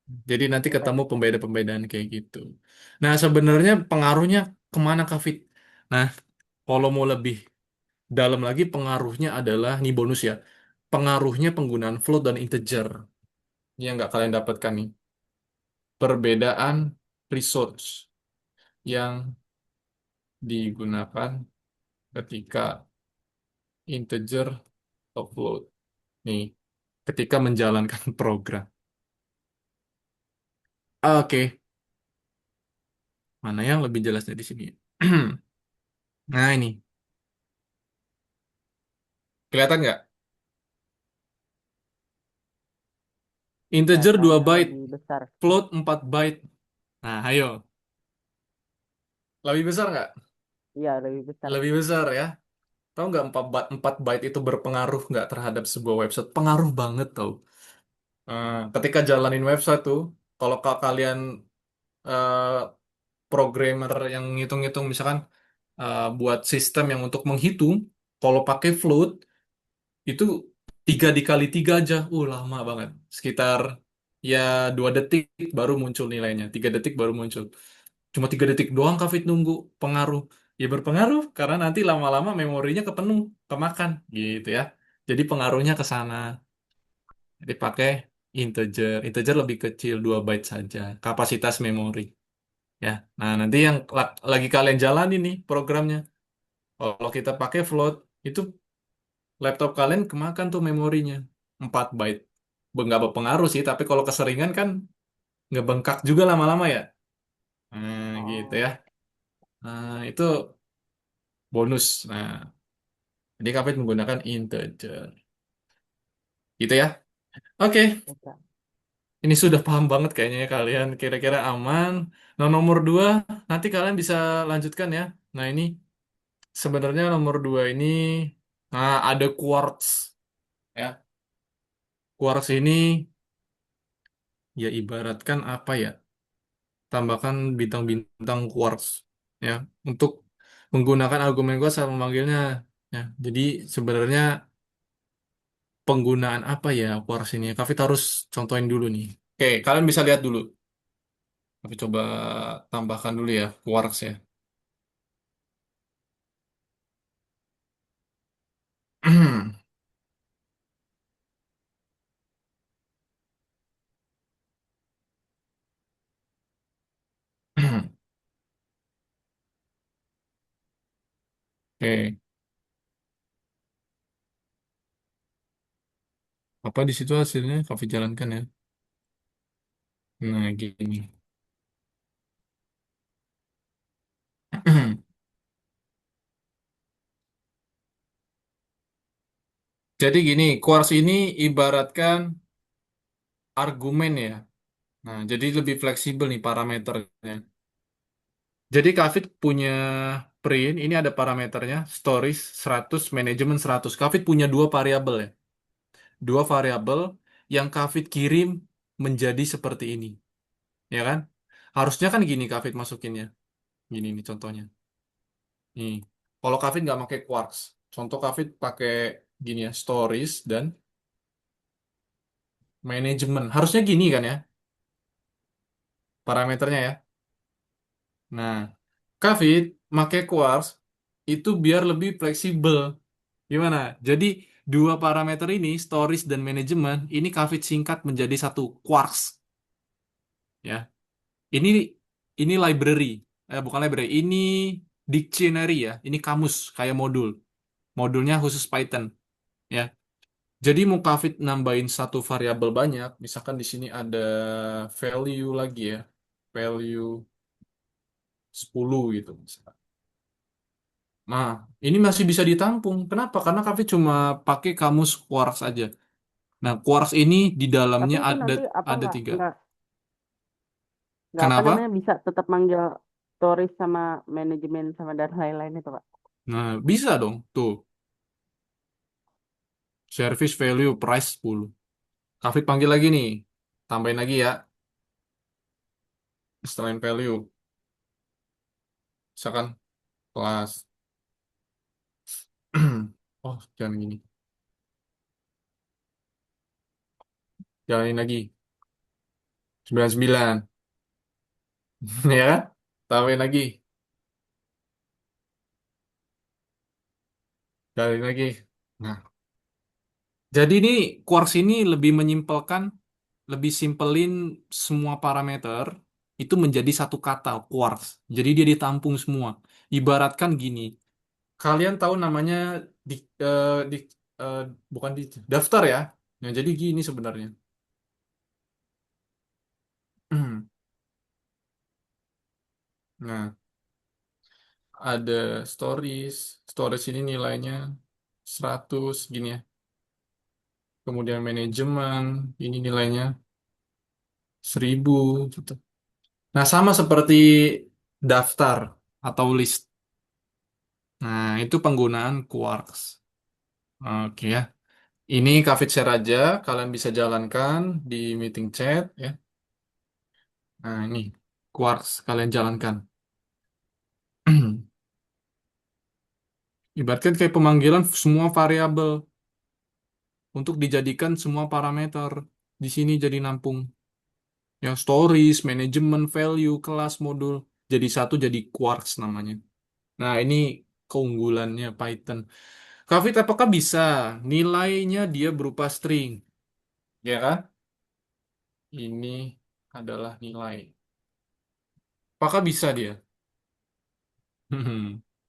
Jadi nanti Oke, Kak. ketemu pembeda-pembedaan kayak gitu. Nah, sebenarnya pengaruhnya kemana, Kak Fit? Nah, kalau mau lebih dalam lagi, pengaruhnya adalah, nih bonus ya, pengaruhnya penggunaan float dan integer yang nggak kalian dapatkan nih. Perbedaan resource yang digunakan ketika integer atau float. Nih, ketika menjalankan program. Oke, mana yang lebih jelasnya di sini? Nah, ini. Kelihatan nggak? Integer Kelihatan 2 yang byte, lebih besar. float 4 byte. Nah, ayo. Lebih besar nggak? Iya, lebih besar. Lebih besar ya. Tahu nggak 4 byte itu berpengaruh nggak terhadap sebuah website? Pengaruh banget tau. Ketika jalanin website tuh, kalau kalian eh, programmer yang ngitung-ngitung, misalkan buat sistem yang untuk menghitung, kalau pakai float, itu 3 dikali 3 aja. Lama banget. Sekitar ya 2 detik baru muncul nilainya. 3 detik baru muncul. Cuma 3 detik doang Kafit nunggu pengaruh. Ya berpengaruh karena nanti lama-lama memorinya kepenuh, kemakan gitu ya. Jadi pengaruhnya ke sana. Jadi pakai integer. Integer lebih kecil 2 byte saja kapasitas memori ya. Nah, nanti yang lagi kalian jalani nih programnya. Kalau kita pakai float itu laptop kalian kemakan tuh memorinya 4 byte. Nggak berpengaruh sih, tapi kalau keseringan kan ngebengkak juga lama-lama ya. Gitu ya. Oh, Itu bonus. Jadi Kafit menggunakan integer. Gitu ya. Oke, oke, Kak. ini sudah paham banget kayaknya ya kalian. Kira-kira aman. Nah, nomor 2, nanti kalian bisa lanjutkan ya. Nah, ini sebenarnya nomor 2 ini, ada quartz. Ya, quartz ini ya ibaratkan apa ya? Tambahkan bintang-bintang quartz. Ya, untuk menggunakan argumen kuat sama memanggilnya. Ya, jadi sebenarnya penggunaan apa ya quartz ini? Kafit harus contohin dulu nih. Oke, kalian bisa lihat dulu. Tapi coba tambahkan dulu ya, quarks ya. Oke, apa di situ hasilnya? Kafe jalankan ya. Nah, gini. Jadi gini, quarks ini ibaratkan argumen ya. Nah, jadi lebih fleksibel nih parameternya. Jadi Kafit punya print, ini ada parameternya, stories 100, management 100. Kafit punya dua variabel ya. Dua variabel yang Kafit kirim menjadi seperti ini. Ya kan? Harusnya kan gini Kafit masukinnya. Gini nih contohnya. Nih, kalau Kavit nggak pakai Quarks. Contoh Kavit pakai gini ya, stories dan manajemen. Harusnya gini kan ya, parameternya ya. Nah, Kavit pakai Quarks itu biar lebih fleksibel. Gimana? Jadi dua parameter ini, stories dan manajemen, ini Kavit singkat menjadi satu Quarks. Ya, ini library, bukan library, ini dictionary ya. Ini kamus kayak modul. Modulnya khusus Python. Ya. Jadi mau Kavit nambahin satu variabel banyak, misalkan di sini ada value lagi ya, value 10 gitu misalkan. Nah, ini masih bisa ditampung. Kenapa? Karena Kavit cuma pakai kamus Quarks aja. Nah, Quarks ini di Tapi dalamnya itu ada nanti apa ada tiga. nggak apa Kenapa? namanya bisa tetap manggil turis sama manajemen sama dan lain-lain itu, Pak. Nah, bisa dong. Tuh, service value price 10. Kavit panggil lagi nih. Tambahin lagi ya, setelah value. Misalkan kelas. Oh, jangan gini. Jalanin lagi. 99. Ya, tambahin lagi. Kali lagi. Nah, jadi ini quarks ini lebih menyimpelkan, lebih simpelin semua parameter itu menjadi satu kata, quarks. Jadi dia ditampung semua. Ibaratkan gini, kalian tahu namanya di, eh, di eh, bukan di daftar ya. Nah, jadi gini sebenarnya. Nah, ada stories. Stories ini nilainya 100 gini ya. Kemudian manajemen, ini nilainya 1000 gitu. Nah, sama seperti daftar atau list. Nah, itu penggunaan quarks. Oke ya. Ini Kak share aja, kalian bisa jalankan di meeting chat ya. Nah, ini quarks kalian jalankan. Ibaratkan kayak pemanggilan semua variabel untuk dijadikan semua parameter. Di sini jadi nampung. Yang stories, manajemen, value, kelas, modul. Jadi satu jadi quarks namanya. Nah, ini keunggulannya Python. Kavit, apakah bisa? Nilainya dia berupa string. Ya kan? Ini adalah nilai. Apakah bisa dia?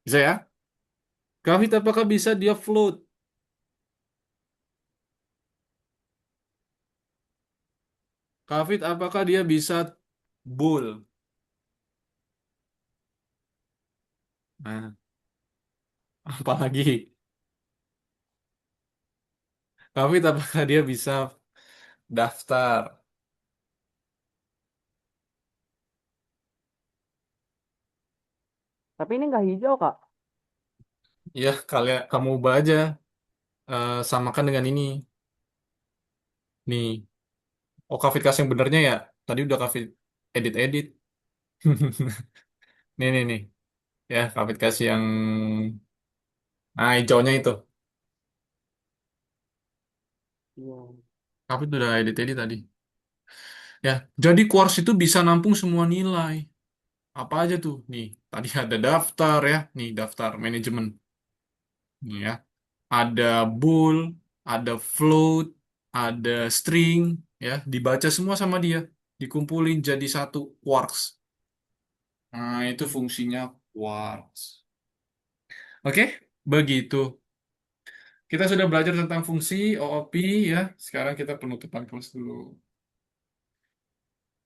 Bisa ya? Kavit, apakah bisa dia float? Kavit, apakah dia bisa bool? Nah, apalagi? Kavit, apakah dia bisa daftar? Tapi ini nggak hijau, Kak. Ya, kalian kamu ubah aja. Samakan dengan ini. Nih. Oh, Kavit kasih yang benernya ya. Tadi udah Kavit edit-edit. Nih. Ya, Kavit kasih yang hijaunya itu. Iya. Kavit udah edit-edit tadi. Ya, jadi Quartz itu bisa nampung semua nilai. Apa aja tuh? Nih, tadi ada daftar ya. Nih, daftar manajemen. Nih ya. Ada bool, ada float, ada string, ya. Dibaca semua sama dia. Dikumpulin jadi satu Quarks. Nah, itu fungsinya Quarks. Oke, begitu. Kita sudah belajar tentang fungsi OOP ya. Sekarang kita penutupan kelas dulu.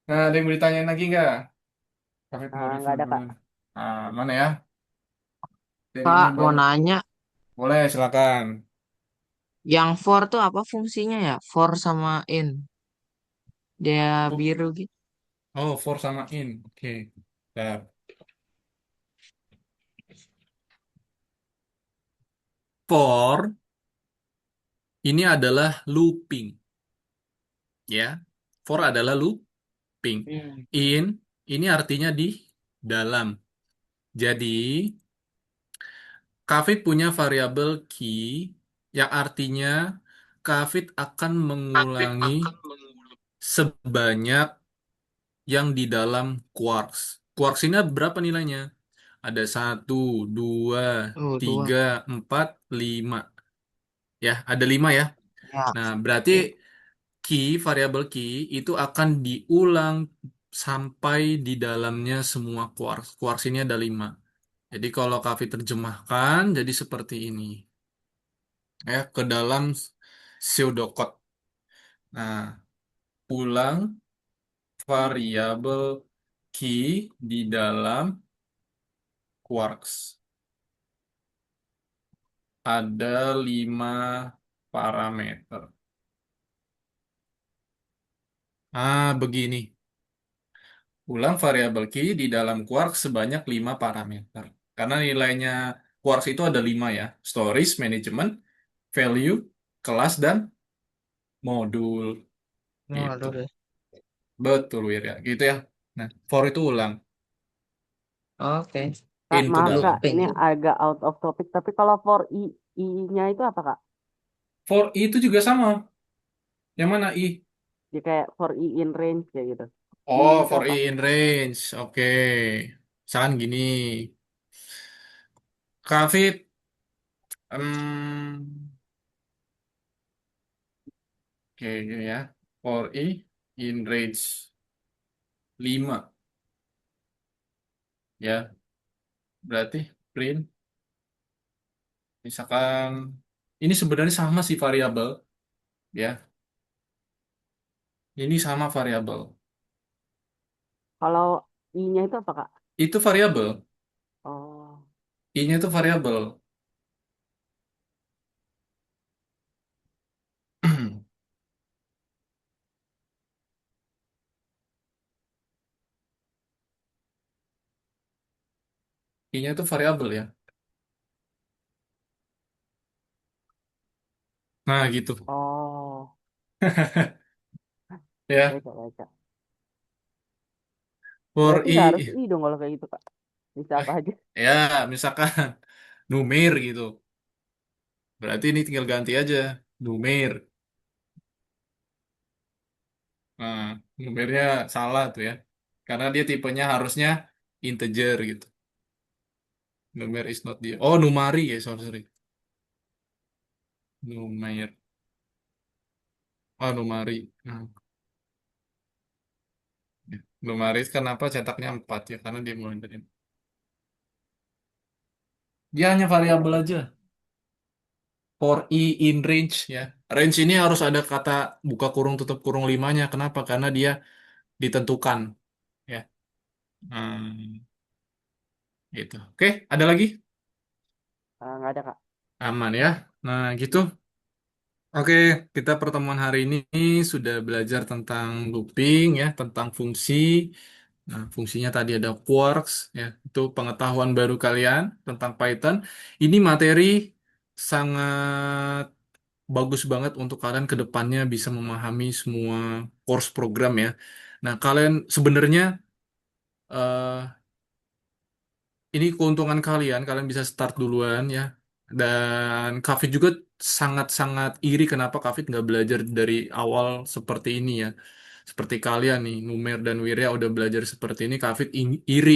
Nah, ada yang mau ditanyain lagi nggak? Kafet mau Nggak review ada, dulu. Kak. Mana ya? Dari ini Kak, mau baru. nanya, Boleh, silakan. yang for tuh apa fungsinya ya? For sama in. Dia Oh, biru gitu. for sama in. Oke. Dah. For ini adalah looping, ya. For adalah looping. Hmm. In ini artinya di dalam. Jadi, Kavit punya variabel key yang artinya Kavit akan mengulangi sebanyak yang di dalam quarks. Quarks ini berapa nilainya? Ada satu, dua, Oh, dua. tiga, empat, lima. Ya, ada lima ya. Ya. Nah, berarti Oke. variabel key itu akan diulang sampai di dalamnya semua quarks. Quarks ini ada lima. Jadi kalau Kavi terjemahkan, jadi seperti ini. Ya, ke dalam pseudocode. Nah, ulang variabel key di dalam quarks. Ada lima parameter. Begini. Ulang variabel key di dalam quarks sebanyak 5 parameter. Karena nilainya quarks itu ada 5 ya. Storage, management, value, kelas, dan modul. Gitu. Waduh deh. Betul, Wir ya. Gitu ya. Nah, for itu ulang. Oke. Kak, In itu maaf, Kak. dalam. Ini Looping. agak out of topic. Tapi kalau for I-nya itu apa, Kak? For I itu juga sama. Yang mana I? Ya kayak for I in range, kayak gitu. I Oh, itu for apa? E in range. Oke. Misalkan gini. Kafit, oke ya. For E in range 5 ya. Berarti print misalkan ini sebenarnya sama sih variabel ya. Ini sama variabel. Kalau I-nya itu apa, Kak? Itu variabel. Oh, I-nya itu variabel. I-nya itu variabel ya. Nah, gitu. oh, Ya, baik, Kak, baik, Kak. for Berarti nggak harus I I dong kalau kayak gitu, Kak. Bisa eh, apa aja. ya, misalkan numer gitu. Berarti ini tinggal ganti aja numer. Nah, numernya salah tuh ya. Karena dia tipenya harusnya integer gitu. Numer is not dia. Oh, numari ya, sorry, sorry. Numer. Oh, numari. Hmm. Ya. Numaris kenapa cetaknya 4 ya? Karena dia mulai dari. Dia hanya variabel aja. For I in range ya. Range ini harus ada kata buka kurung tutup kurung limanya. Kenapa? Karena dia ditentukan ya. Hmm, gitu. Oke, ada lagi? Nggak ada, Kak. Aman ya. Nah, gitu. Oke, kita pertemuan hari ini sudah belajar tentang looping ya, tentang fungsi. Nah, fungsinya tadi ada quarks ya. Itu pengetahuan baru kalian tentang Python. Ini materi sangat bagus banget untuk kalian ke depannya bisa memahami semua course program ya. Nah, kalian sebenarnya eh, ini keuntungan kalian, kalian bisa start duluan ya. Dan Kafit juga sangat-sangat iri kenapa Kafit nggak belajar dari awal seperti ini ya. Seperti kalian nih, Numer dan Wirya udah belajar seperti ini, Kafit iri.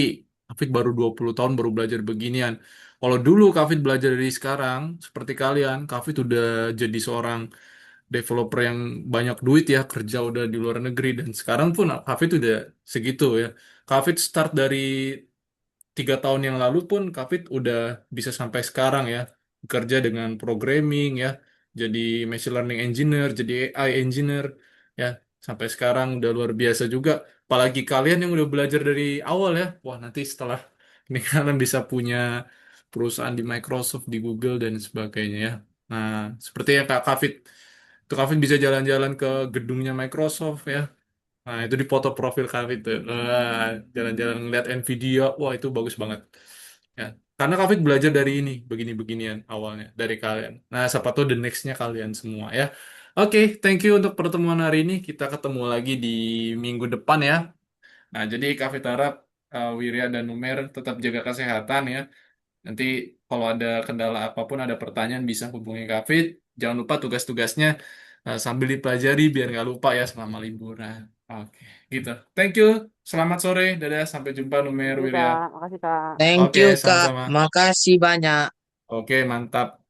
Kafit baru 20 tahun baru belajar beginian. Kalau dulu Kafit belajar dari sekarang, seperti kalian, Kafit udah jadi seorang developer yang banyak duit ya, kerja udah di luar negeri. Dan sekarang pun Kafit udah segitu ya. Kafit start dari 3 tahun yang lalu pun Kafit udah bisa sampai sekarang ya bekerja dengan programming ya jadi machine learning engineer jadi AI engineer ya sampai sekarang udah luar biasa juga apalagi kalian yang udah belajar dari awal ya wah nanti setelah ini kalian bisa punya perusahaan di Microsoft di Google dan sebagainya ya nah seperti yang Kak Kafit itu Kafit bisa jalan-jalan ke gedungnya Microsoft ya. Nah, itu di foto profil Kafit tuh. Wah, jalan-jalan ngeliat Nvidia, wah itu bagus banget. Ya. Karena Kafit belajar dari ini, begini-beginian awalnya dari kalian. Nah, siapa tahu the next-nya kalian semua ya. Oke, thank you untuk pertemuan hari ini. Kita ketemu lagi di minggu depan ya. Nah, jadi Kafit harap Wirya dan Numer tetap jaga kesehatan ya. Nanti kalau ada kendala apapun, ada pertanyaan bisa hubungi Kafit. Jangan lupa tugas-tugasnya sambil dipelajari biar nggak lupa ya selama liburan. Oke, gitu. Thank you. Selamat sore. Dadah. Sampai jumpa Numer Oke, Wirya. Kak. Makasih, Kak. Thank Oke, you, Kak. sama-sama. Makasih banyak. Oke, mantap.